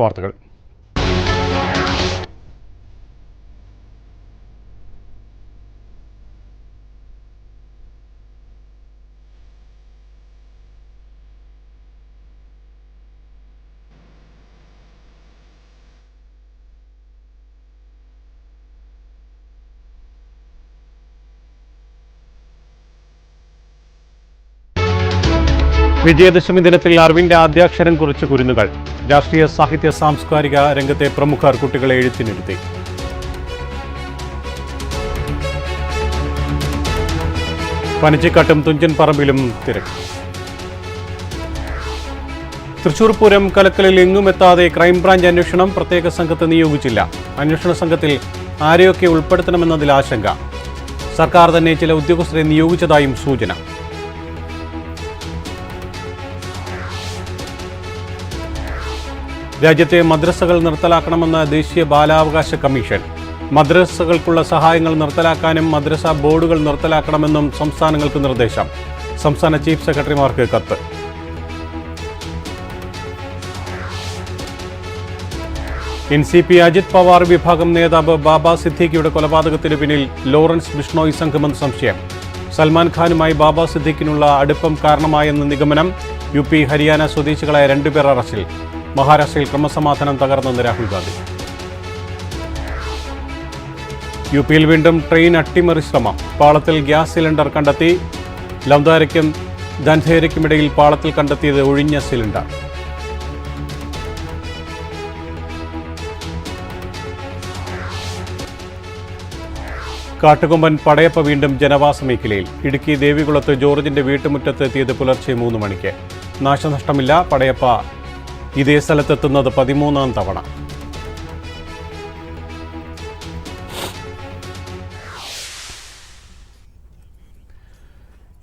വാർത്തകൾ. വിജയദശമി ദിനത്തിൽ അറിവിന്റെ ആദ്യാക്ഷരം കുറിച്ച് കുരുന്നുകൾ. രാഷ്ട്രീയ സാഹിത്യ സാംസ്കാരിക രംഗത്തെ പ്രമുഖർ കുട്ടികളെ എഴുത്തിനിരുത്തി. പനച്ചിക്കാട്ടും തുഞ്ചൻ പറമ്പിലും തിരക്ക്. തൃശൂർ പൂരം കലക്കലിൽ എങ്ങുമെത്താതെ ക്രൈംബ്രാഞ്ച് അന്വേഷണം. പ്രത്യേക സംഘത്തെ നിയോഗിച്ചില്ല. അന്വേഷണ സംഘത്തിൽ ആരെയൊക്കെ ഉൾപ്പെടുത്തണമെന്നതിൽ ആശങ്ക. സർക്കാർ തന്നെ ചില ഉദ്യോഗസ്ഥരെ നിയോഗിച്ചതായും സൂചന. രാജ്യത്തെ മദ്രസകൾ നിർത്തലാക്കണമെന്ന ദേശീയ ബാലാവകാശ കമ്മീഷൻ. മദ്രസകൾക്കുള്ള സഹായങ്ങൾ നിർത്തലാക്കാനും മദ്രസ ബോർഡുകൾ നിർത്തലാക്കണമെന്നും സംസ്ഥാനങ്ങൾക്ക് നിർദ്ദേശം. സംസ്ഥാന ചീഫ് സെക്രട്ടറിമാർക്ക് കത്ത്. NCP അജിത് പവാർ വിഭാഗം നേതാവ് ബാബ സിദ്ദീഖിയുടെ കൊലപാതകത്തിന് പിന്നിൽ ലോറൻസ് ബിഷ്ണോയ് സംഘമെന്ന് സംശയം. സൽമാൻ ഖാനുമായി ബാബ സിദ്ദീഖിനുള്ള അടുപ്പം കാരണമായെന്ന നിഗമനം. UP ഹരിയാന സ്വദേശികളായ 2 പേർ അറസ്റ്റിൽ. മഹാരാഷ്ട്രയിൽ ക്രമസമാധാനം തകർന്നെന്ന് രാഹുൽ ഗാന്ധി. UPയിൽ വീണ്ടും ട്രെയിൻ അട്ടിമറി ശ്രമം. പാളത്തിൽ ഗ്യാസ് സിലിണ്ടർ കണ്ടെത്തി. ലംധാരയ്ക്കും ധൻധേരയ്ക്കുമിടയിൽ പാളത്തിൽ കണ്ടെത്തിയത് ഒഴിഞ്ഞ സിലിണ്ടർ. കാട്ടുകൊമ്പൻ പടയപ്പ വീണ്ടും ജനവാസ മേഖലയിൽ. ഇടുക്കി ദേവികുളത്ത് ജോർജിന്റെ വീട്ടുമുറ്റത്ത് എത്തിയത് പുലർച്ചെ 3 മണിക്ക്. നാശനഷ്ടമില്ല. പടയപ്പ ഇതേ സ്ഥലത്തെത്തുന്നത് 13ാം തവണ.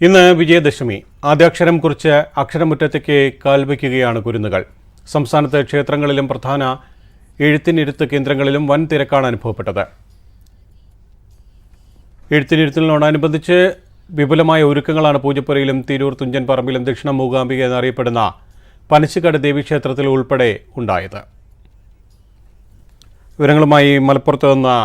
ഇന്ന് വിജയദശമി. ആദ്യാക്ഷരം കുറിച്ച് അക്ഷരമുറ്റത്തേക്ക് കാൽവയ്ക്കുകയാണ് കുരുന്നുകൾ. സംസ്ഥാനത്ത് ക്ഷേത്രങ്ങളിലും പ്രധാന എഴുത്തിനിരുത്ത് കേന്ദ്രങ്ങളിലും വൻ തിരക്കാണ് അനുഭവപ്പെട്ടത്. എഴുത്തിനിരുത്തലിനോടനുബന്ധിച്ച് വിപുലമായ ഒരുക്കങ്ങളാണ് പൂജപ്പുരയിലും തിരൂർ തുഞ്ചൻ പറമ്പിലും ദക്ഷിണ മൂകാംബിക എന്നറിയപ്പെടുന്ന പനച്ചിക്കാട് ദേവീക്ഷേത്രത്തിൽ ഉൾപ്പെടെ ഉണ്ടായത്. വിവരങ്ങളുമായി മലപ്പുറത്ത് നിന്ന്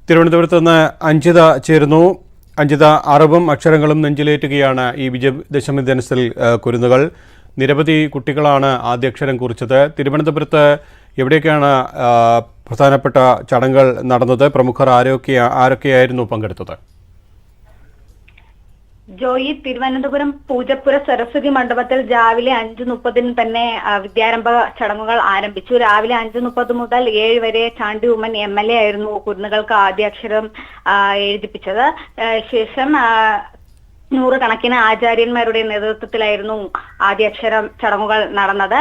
തിരുവനന്തപുരത്ത് നിന്ന് അഞ്ജിത ചേരുന്നു. അഞ്ജിത, അറിവും അക്ഷരങ്ങളും നെഞ്ചിലേറ്റുകയാണ് ഈ വിജയദശമി ദിനത്തിൽ കുരുന്നുകൾ. നിരവധി കുട്ടികളാണ് ആദ്യാക്ഷരം കുറിച്ചത്. തിരുവനന്തപുരത്ത് എവിടെയൊക്കെയാണ് പ്രധാനപ്പെട്ട ചടങ്ങുകൾ നടന്നത്? പ്രമുഖർ ആരൊക്കെയായിരുന്നു പങ്കെടുത്തത്? ജോയി, തിരുവനന്തപുരം പൂജപ്പുര സരസ്വതി മണ്ഡപത്തിൽ രാവിലെ 5:30 തന്നെ വിദ്യാരംഭ ചടങ്ങുകൾ ആരംഭിച്ചു. രാവിലെ 5:30 മുതൽ 7 വരെ ചാണ്ടി ഉമ്മൻ MLA ആയിരുന്നു കുരുന്നുകൾക്ക് ആദ്യാക്ഷരം എഴുതിപ്പിച്ചത്. ശേഷം 100 കണക്കിന് ആചാര്യന്മാരുടെ നേതൃത്വത്തിലായിരുന്നു ആദ്യാക്ഷരം ചടങ്ങുകൾ നടന്നത്.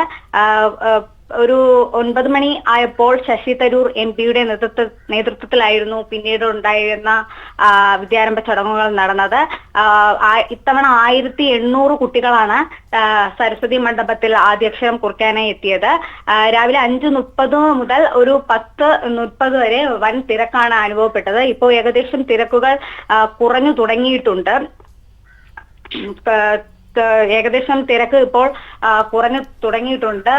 ഒരു 9 മണി ആയപ്പോൾ ശശി തരൂർ MP-യുടെ നേതൃത്വത്തിലായിരുന്നു പിന്നീട് ഉണ്ടായിരുന്ന വിദ്യാരംഭ ചടങ്ങുകൾ നടന്നത്. ഇത്തവണ 1800 കുട്ടികളാണ് സരസ്വതി മണ്ഡപത്തിൽ ആദ്യാക്ഷരം കുറിക്കാനായി എത്തിയത്. രാവിലെ 5:30 മുതൽ ഒരു 10:30 വരെ വൻ തിരക്കാണ് അനുഭവപ്പെട്ടത്. ഇപ്പോൾ ഏകദേശം തിരക്കുകൾ കുറഞ്ഞു തുടങ്ങിയിട്ടുണ്ട്. ഏകദേശം തിരക്ക് ഇപ്പോൾ കുറഞ്ഞു തുടങ്ങിയിട്ടുണ്ട്.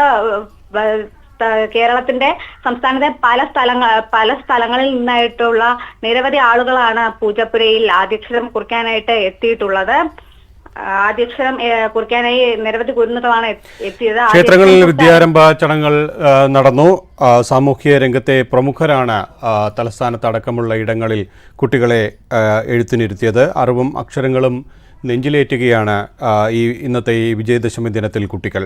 സംസ്ഥാനത്തെ പല സ്ഥലങ്ങളിൽ നിന്നായിട്ടുള്ള നിരവധി ആളുകളാണ് പൂജപ്പുരയിൽ ആദ്യാക്ഷരം കുറിക്കാനായിട്ട് എത്തിയിട്ടുള്ളത്. ആദ്യാക്ഷരം കുറിക്കാനായി നിരവധി കുരുന്നുകളാണ് എത്തിയത്. ക്ഷേത്രങ്ങളിൽ വിദ്യാരംഭ ചടങ്ങുകൾ നടന്നു. സാമൂഹ്യ രംഗത്തെ പ്രമുഖരാണ് തലസ്ഥാനത്ത് അടക്കമുള്ള ഇടങ്ങളിൽ കുട്ടികളെ എഴുത്തിനിരുത്തിയത്. അറിവും അക്ഷരങ്ങളും നെഞ്ചിലേറ്റുകയാണ് ഇന്നത്തെ ഈ വിജയദശമി ദിനത്തിൽ കുട്ടികൾ.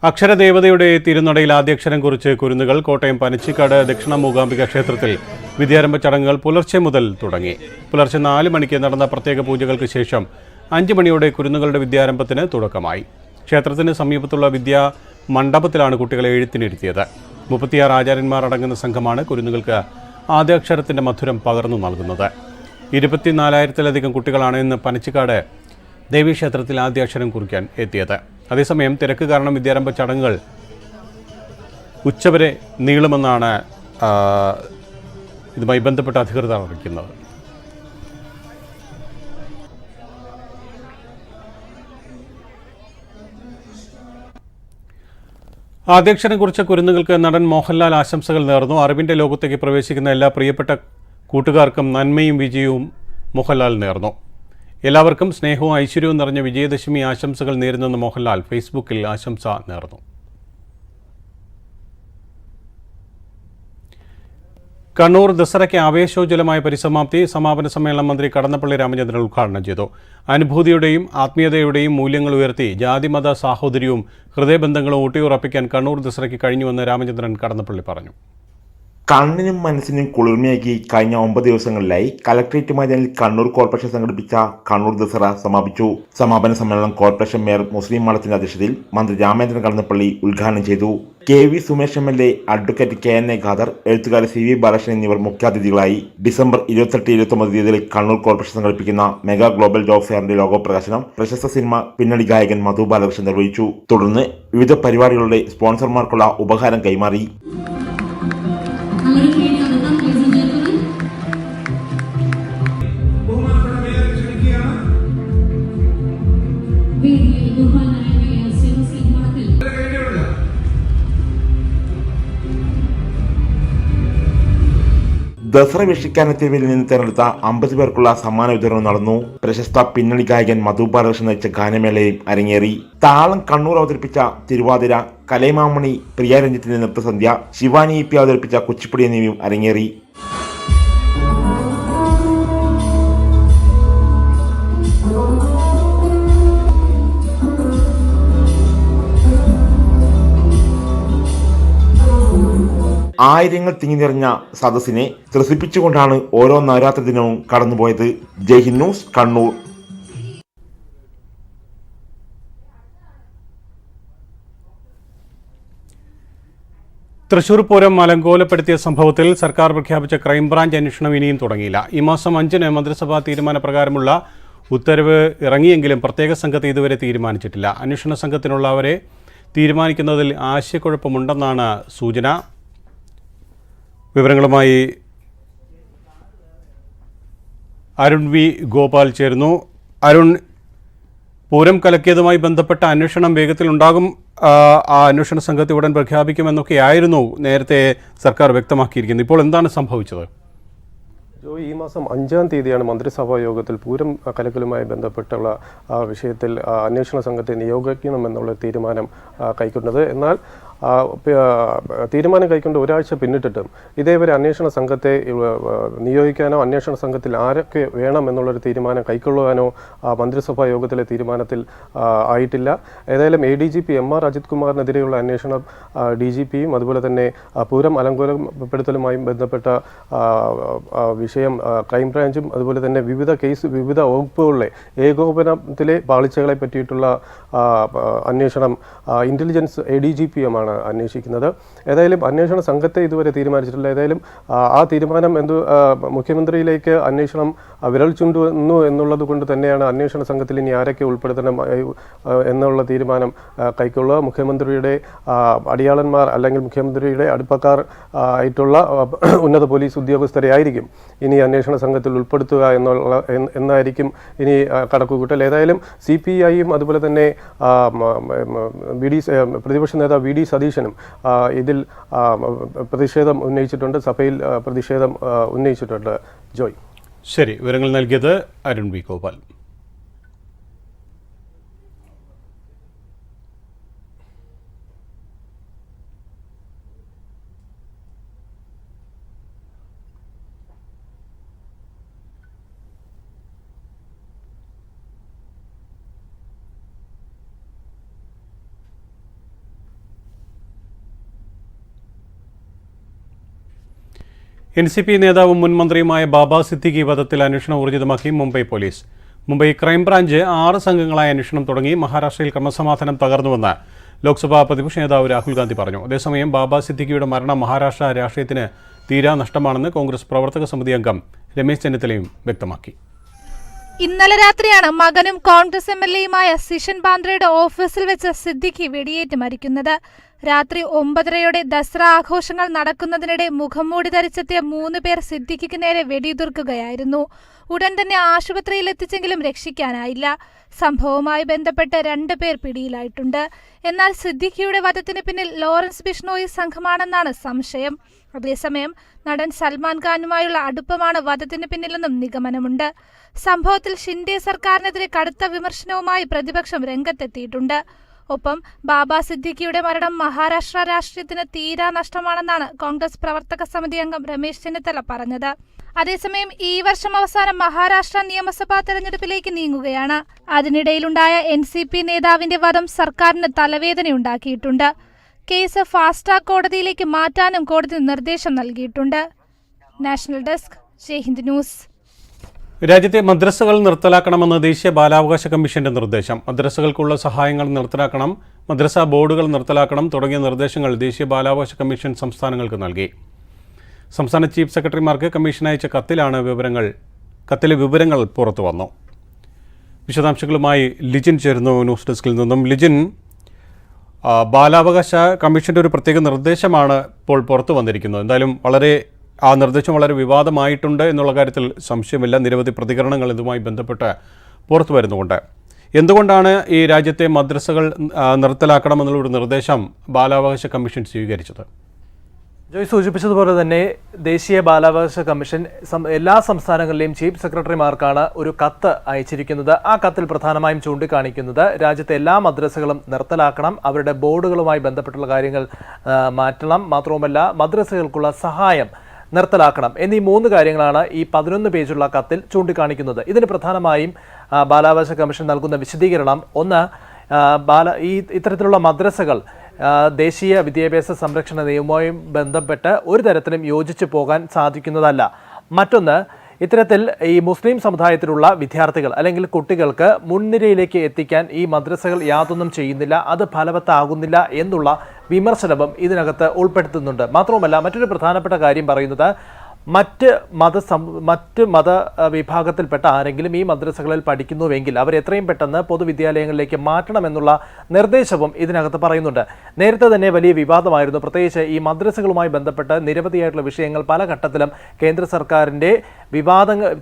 അക്ഷരദേവതയുടെ തിരുനടയിൽ ആദ്യാക്ഷരം കുറിച്ച് കുരുന്നുകൾ. കോട്ടയം പനച്ചിക്കാട് ദക്ഷിണ മൂകാംബിക ക്ഷേത്രത്തിൽ വിദ്യാരംഭ ചടങ്ങുകൾ പുലർച്ചെ മുതൽ തുടങ്ങി. പുലർച്ചെ 4 മണിക്ക് നടന്ന പ്രത്യേക പൂജകൾക്ക് ശേഷം 5 മണിയോടെ കുരുന്നുകളുടെ വിദ്യാരംഭത്തിന് തുടക്കമായി. ക്ഷേത്രത്തിന് സമീപത്തുള്ള വിദ്യാ മണ്ഡപത്തിലാണ് കുട്ടികളെ എഴുത്തിനിരുത്തിയത്. 36 ആചാര്യന്മാർ അടങ്ങുന്ന സംഘമാണ് കുരുന്നുകൾക്ക് ആദ്യാക്ഷരത്തിൻ്റെ മധുരം പകർന്നു നൽകുന്നത്. 24,000-ലധികം കുട്ടികളാണ് ഇന്ന് പനച്ചിക്കാട് ദേവീക്ഷേത്രത്തിൽ ആദ്യാക്ഷരം കുറിക്കാൻ എത്തിയത്. അതേസമയം തിരക്ക് കാരണം വിദ്യാരംഭ ചടങ്ങുകൾ ഉച്ചവരെ നീളുമെന്നാണ് ഇതുമായി ബന്ധപ്പെട്ട അധികൃതർ അറിയിക്കുന്നത്. ആദ്യാക്ഷരം കുറിച്ച കുരുന്നുകൾക്ക് നടൻ മോഹൻലാൽ ആശംസകൾ നേർന്നു. അറിവിൻ്റെ ലോകത്തേക്ക് പ്രവേശിക്കുന്ന എല്ലാ പ്രിയപ്പെട്ട കൂട്ടുകാർക്കും നന്മയും വിജയവും മോഹൻലാൽ നേർന്നു. എല്ലാവർക്കും സ്നേഹവും ഐശ്വര്യവും നിറഞ്ഞ വിജയദശമി ആശംസകൾ നേരുന്നെന്ന് മോഹൻലാൽ ഫേസ്ബുക്കിൽ ആശംസ നേർന്നു. കണ്ണൂർ ദസറയ്ക്ക് ആവേശോജ്വലമായ പരിസമാപ്തി. സമാപന സമ്മേളനം മന്ത്രി കടന്നപ്പള്ളി രാമചന്ദ്രൻ ഉദ്ഘാടനം ചെയ്തു. അനുഭൂതിയുടെയും ആത്മീയതയുടെയും മൂല്യങ്ങൾ ഉയർത്തി ജാതിമത സാഹോദര്യവും ഹൃദയബന്ധങ്ങളും ഊട്ടിയുറപ്പിക്കാൻ കണ്ണൂർ ദസറയ്ക്ക് കഴിഞ്ഞുവെന്ന് രാമചന്ദ്രൻ കടന്നപ്പള്ളി പറഞ്ഞു. കണ്ണിനും മനസ്സിനും കുളിർമയാക്കി കഴിഞ്ഞ 9 ദിവസങ്ങളിലായി കലക്ട്രേറ്റ് മൈതാനിൽ കണ്ണൂർ കോർപ്പറേഷൻ സംഘടിപ്പിച്ച കണ്ണൂർ ദസറ സമാപിച്ചു. സമാപന സമ്മേളനം കോർപ്പറേഷൻ മേയർ മുസ്ലിം മഠത്തിന്റെ അധ്യക്ഷതയിൽ മന്ത്രി രാമചന്ദ്രൻ കടന്നപ്പള്ളി ഉദ്ഘാടനം ചെയ്തു. KV Sumesh MLA, advocate KNA Khader, എഴുത്തുകാരൻ CV ബാലകൃഷ്ണൻ എന്നിവർ മുഖ്യാതിഥികളായി. ഡിസംബർ 28-29 തീയതികളിൽ കണ്ണൂർ കോർപ്പറേഷൻ സംഘടിപ്പിക്കുന്ന മെഗാ ഗ്ലോബൽ ജോബ് ഫെയറിന്റെ ലോഗോ പ്രകാശനം പ്രശസ്ത സിനിമ പിന്നണി ഗായകൻ മധു ബാലകൃഷ്ണൻ നിർവഹിച്ചു. തുടർന്ന് വിവിധ പരിപാടികളുടെ സ്പോൺസർമാർക്കുള്ള ഉപഹാരം കൈമാറി. ദസറ വീക്ഷിക്കാനെത്തിയവരിൽ നിന്ന് തിരഞ്ഞെടുത്ത 50 പേർക്കുള്ള സമ്മാന വിതരണം നടന്നു. പ്രശസ്ത പിന്നണി ഗായകൻ മധു ബാലകൃഷ്ണൻ നയിച്ച ഗാനമേളയും അരങ്ങേറി. താളം കണ്ണൂർ അവതരിപ്പിച്ച തിരുവാതിര, കലൈമാമണി പ്രിയ രഞ്ജിത്തിന്റെ നൃത്തസന്ധ്യ, ശിവാനി EP അവതരിപ്പിച്ച കുച്ചിപ്പുടി എന്നിവയും അരങ്ങേറി. ആയിരങ്ങൾ തിങ്ങി നിറഞ്ഞ സദസ്സിനെ ത്രസിപ്പിച്ചുകൊണ്ടാണ് ഓരോ നവരാത്രി ദിനവും കടന്നുപോയത്. ജയ്ഹിന്ദ് ന്യൂസ്, കണ്ണൂർ. തൃശൂർ പൂരം അലങ്കോലപ്പെടുത്തിയ സംഭവത്തിൽ സർക്കാർ പ്രഖ്യാപിച്ച ക്രൈംബ്രാഞ്ച് അന്വേഷണം ഇനിയും തുടങ്ങിയില്ല. ഈ മാസം 5-ന് മന്ത്രിസഭാ തീരുമാനപ്രകാരമുള്ള ഉത്തരവ് ഇറങ്ങിയെങ്കിലും പ്രത്യേക സംഘത്തെ ഇതുവരെ തീരുമാനിച്ചിട്ടില്ല. അന്വേഷണ സംഘത്തിനുള്ളവരെ തീരുമാനിക്കുന്നതിൽ ആശയക്കുഴപ്പമുണ്ടെന്നാണ് സൂചന. വിവരങ്ങളുമായി അരുൺ വി ഗോപാൽ ചേരുന്നു. അരുൺ, പൂരം കലക്കിയതുമായി ബന്ധപ്പെട്ട അന്വേഷണം വേഗത്തിലുണ്ടാകും, ആ അന്വേഷണ സംഘത്തെ ഉടൻ പ്രഖ്യാപിക്കുമെന്നൊക്കെയായിരുന്നു നേരത്തെ സർക്കാർ വ്യക്തമാക്കിയിരിക്കുന്നത്. ഇപ്പോൾ എന്താണ് സംഭവിച്ചത്? ഈ മാസം 5-ാം തീയതിയാണ് മന്ത്രിസഭാ യോഗത്തിൽ പൂരം കലക്കലുമായി ബന്ധപ്പെട്ടുള്ള വിഷയത്തിൽ അന്വേഷണ സംഘത്തെ നിയോഗിക്കണമെന്നുള്ള തീരുമാനം കൈക്കൊണ്ടത്. എന്നാൽ തീരുമാനം കൈക്കൊണ്ട് ഒരാഴ്ച പിന്നിട്ടിട്ടും ഇതേവരെ അന്വേഷണ സംഘത്തെ നിയോഗിക്കാനോ അന്വേഷണ സംഘത്തിൽ ആരൊക്കെ വേണം എന്നുള്ളൊരു തീരുമാനം കൈക്കൊള്ളുവാനോ മന്ത്രിസഭാ യോഗത്തിലെ തീരുമാനത്തിൽ ഏതായാലും ADGP MR അജിത് കുമാറിനെതിരെയുള്ള അന്വേഷണം DGPയും അതുപോലെ തന്നെ പൂരം അലങ്കോലപ്പെടുത്തലുമായി ബന്ധപ്പെട്ട വിഷയം ക്രൈംബ്രാഞ്ചും അതുപോലെ തന്നെ വിവിധ വകുപ്പുകളിലെ ഏകോപനത്തിലെ പാളിച്ചകളെ പറ്റിയിട്ടുള്ള അന്വേഷണം ഇന്റലിജൻസ് ADGPയുമാണ് അന്വേഷിക്കുന്നത്. ഏതായാലും അന്വേഷണ സംഘത്തെ ഇതുവരെ തീരുമാനിച്ചിട്ടില്ല. ഏതായാലും ആ തീരുമാനം മുഖ്യമന്ത്രിയിലേക്ക് അന്വേഷണം വിരൽ ചൂണ്ടുന്നു എന്നുള്ളത് കൊണ്ട് തന്നെയാണ് അന്വേഷണ സംഘത്തിൽ ഇനി ആരൊക്കെ ഉൾപ്പെടുത്തണം എന്നുള്ള തീരുമാനം കൈക്കൊള്ളുക. മുഖ്യമന്ത്രിയുടെ അടിയാളന്മാർ അല്ലെങ്കിൽ മുഖ്യമന്ത്രിയുടെ അടുപ്പക്കാർ ആയിട്ടുള്ള ഉന്നത പോലീസ് ഉദ്യോഗസ്ഥരെ ആയിരിക്കും ഇനി അന്വേഷണ സംഘത്തിൽ ഉൾപ്പെടുത്തുക എന്നായിരിക്കും ഇനി കണക്കുകൂട്ടൽ. ഏതായാലും CPIയും അതുപോലെ തന്നെ പ്രതിപക്ഷ നേതാവ് VD സതീശനും ഇതിൽ പ്രതിഷേധം ഉന്നയിച്ചിട്ടുണ്ട്, സഭയിൽ പ്രതിഷേധം ഉന്നയിച്ചിട്ടുണ്ട്. ജോയ്, ശരി, വിവരങ്ങൾ നൽകിയത് അരുൺ വി ഗോപാൽ. NCP നേതാവും മുൻ മന്ത്രിയുമായ ബാബ സിദ്ദിഖി വധത്തിൽ അന്വേഷണം ഊർജിതമാക്കി മുംബൈ പോലീസ്. മുംബൈ ക്രൈംബ്രാഞ്ച് 6 സംഘങ്ങളായ അന്വേഷണം തുടങ്ങി. മഹാരാഷ്ട്രയിൽ ക്രമസമാധാനം തകർന്നുവെന്ന് ലോക്സഭാ പ്രതിപക്ഷ നേതാവ് രാഹുൽ ഗാന്ധി പറഞ്ഞു. അതേസമയം ബാബ സിദ്ദിഖിയുടെ മരണം മഹാരാഷ്ട്ര രാഷ്ട്രീയത്തിന് തീരാ നഷ്ടമാണെന്ന് കോൺഗ്രസ് പ്രവർത്തക സമിതി അംഗം രമേശ് ചെന്നിത്തലയും വ്യക്തമാക്കി. ഇന്നലെ രാത്രിയാണ് മകനും കോൺഗ്രസ് MLAയുമായ സിഷൻ ബാന്ദ്രയുടെ ഓഫീസിൽ വെച്ച് സിദ്ദിഖി വെടിയേറ്റ് മരിക്കുന്നത്. രാത്രി 9:30 ദസറ ആഘോഷങ്ങൾ നടക്കുന്നതിനിടെ മുഖംമൂടി ധരിച്ചെത്തിയ 3 പേർ സിദ്ദിഖിക്ക് നേരെ വെടിയുതിർക്കുകയായിരുന്നു. ഉടൻ തന്നെ ആശുപത്രിയിൽ എത്തിച്ചെങ്കിലും രക്ഷിക്കാനായില്ല. സംഭവവുമായി ബന്ധപ്പെട്ട് 2 പേർ പിടിയിലായിട്ടുണ്ട്. എന്നാൽ സിദ്ദിഖിയുടെ വധത്തിന് പിന്നിൽ ലോറൻസ് ബിഷ്ണോയി സംഘമാണെന്നാണ് സംശയം. അതേസമയം നടൻ സൽമാൻ ഖാനുമായുള്ള അടുപ്പമാണ് വധത്തിന് പിന്നിലെന്നും നിഗമനമുണ്ട്. സംഭവത്തിൽ ഷിൻഡെ സർക്കാരിനെതിരെ കടുത്ത വിമർശനവുമായി പ്രതിപക്ഷം രംഗത്തെത്തിയിട്ടുണ്ട്. ഒപ്പം ബാബ സിദ്ദിഖിയുടെ മരണം മഹാരാഷ്ട്ര രാഷ്ട്രീയത്തിന് തീരാ നഷ്ടമാണെന്നാണ് കോൺഗ്രസ് പ്രവർത്തക സമിതി അംഗം രമേശ് ചെന്നിത്തല പറഞ്ഞത്. അതേസമയം ഈ വർഷം അവസാനം മഹാരാഷ്ട്ര നിയമസഭാ തെരഞ്ഞെടുപ്പിലേക്ക് നീങ്ങുകയാണ്. അതിനിടയിലുണ്ടായ NCP നേതാവിന്റെ വധം സർക്കാരിന് തലവേദനയുണ്ടാക്കിയിട്ടുണ്ട്. കേസ് ഫാസ്റ്റ് ട്രാക്ക് കോടതിയിലേക്ക് മാറ്റാനും കോടതി നിർദ്ദേശം നൽകിയിട്ടുണ്ട്. National desk, Jaihind news. രാജ്യത്തെ മദ്രസകൾ നിർത്തലാക്കണമെന്ന് ദേശീയ ബാലാവകാശ കമ്മീഷന്റെ നിർദ്ദേശം. മദ്രസകൾക്കുള്ള സഹായങ്ങൾ നിർത്തലാക്കണം, മദ്രസ ബോർഡുകൾ നിർത്തലാക്കണം തുടങ്ങിയ നിർദ്ദേശങ്ങൾ ദേശീയ ബാലാവകാശ കമ്മീഷൻ സംസ്ഥാനങ്ങൾക്ക് നൽകി. സംസ്ഥാന ചീഫ് സെക്രട്ടറിമാർക്ക് കമ്മീഷൻ അയച്ച കത്തിലെ വിവരങ്ങൾ പുറത്തു വന്നു. വിശദാംശങ്ങളുമായി ലിജിൻ ചേരുന്നു ന്യൂസ് ഡെസ്കിൽ നിന്നും. ലിജിൻ, ബാലാവകാശ കമ്മീഷന്റെ ഒരു പ്രത്യേക നിർദ്ദേശമാണ് ഇപ്പോൾ പുറത്തു വന്നിരിക്കുന്നത്. എന്തായാലും ആ നിർദ്ദേശം വളരെ വിവാദമായിട്ടുണ്ട് എന്നുള്ള കാര്യത്തിൽ സംശയമില്ല. നിരവധി പ്രതികരണങ്ങൾ ഇതുമായി ബന്ധപ്പെട്ട് പുറത്തു വരുന്നുണ്ട്. എന്തുകൊണ്ടാണ് ഈ രാജ്യത്തെ മദ്രസകൾ നിർത്തലാക്കണമെന്നുള്ളൊരു നിർദ്ദേശം ബാലാവകാശ കമ്മീഷൻ സ്വീകരിച്ചത്? ജോയ് സൂചിപ്പിച്ചതുപോലെ തന്നെ ദേശീയ ബാലാവകാശ കമ്മീഷൻ എല്ലാ സംസ്ഥാനങ്ങളിലെയും ചീഫ് സെക്രട്ടറിമാർക്കാണ് ഒരു കത്ത് അയച്ചിരിക്കുന്നത്. ആ കത്തിൽ പ്രധാനമായും ചൂണ്ടിക്കാണിക്കുന്നത് രാജ്യത്തെ എല്ലാ മദ്രസകളും നിർത്തലാക്കണം, അവരുടെ ബോർഡുകളുമായി ബന്ധപ്പെട്ടുള്ള കാര്യങ്ങൾ മാറ്റണം, മാത്രവുമല്ല മദ്രസകൾക്കുള്ള സഹായം നിർത്തലാക്കണം എന്നീ 3 കാര്യങ്ങളാണ് ഈ 11 പേജുള്ള കത്തിൽ ചൂണ്ടിക്കാണിക്കുന്നത്. ഇതിന് പ്രധാനമായും ബാലാവകാശ കമ്മീഷൻ നൽകുന്ന വിശദീകരണം, ഒന്ന്, ഇത്തരത്തിലുള്ള മദ്രസകൾ ദേശീയ വിദ്യാഭ്യാസ സംരക്ഷണ നിയമവുമായി ബന്ധപ്പെട്ട് ഒരു തരത്തിലും യോജിച്ചു പോകാൻ സാധിക്കുന്നതല്ല. മറ്റൊന്ന്, ഇത്തരത്തിൽ ഈ മുസ്ലിം സമുദായത്തിലുള്ള വിദ്യാർത്ഥികൾ അല്ലെങ്കിൽ കുട്ടികൾക്ക് മുൻനിരയിലേക്ക് എത്തിക്കാൻ ഈ മദ്രസകൾ യാതൊന്നും ചെയ്യുന്നില്ല, അത് ഫലവത്താകുന്നില്ല എന്നുള്ള വിമർശനവും ഇതിനകത്ത് ഉൾപ്പെടുത്തുന്നുണ്ട്. മാത്രവുമല്ല മറ്റൊരു പ്രധാനപ്പെട്ട കാര്യം പറയുന്നത്, മറ്റ് മത വിഭാഗത്തിൽപ്പെട്ട ആരെങ്കിലും ഈ മദ്രസകളിൽ പഠിക്കുന്നുവെങ്കിൽ അവർ എത്രയും പെട്ടെന്ന് പൊതുവിദ്യാലയങ്ങളിലേക്ക് മാറ്റണമെന്നുള്ള നിർദ്ദേശവും ഇതിനകത്ത് പറയുന്നുണ്ട്. നേരത്തെ തന്നെ വലിയ വിവാദമായിരുന്നു, പ്രത്യേകിച്ച് ഈ മദ്രസകളുമായി ബന്ധപ്പെട്ട് നിരവധിയായിട്ടുള്ള വിഷയങ്ങൾ പല ഘട്ടത്തിലും കേന്ദ്ര സർക്കാരിൻ്റെ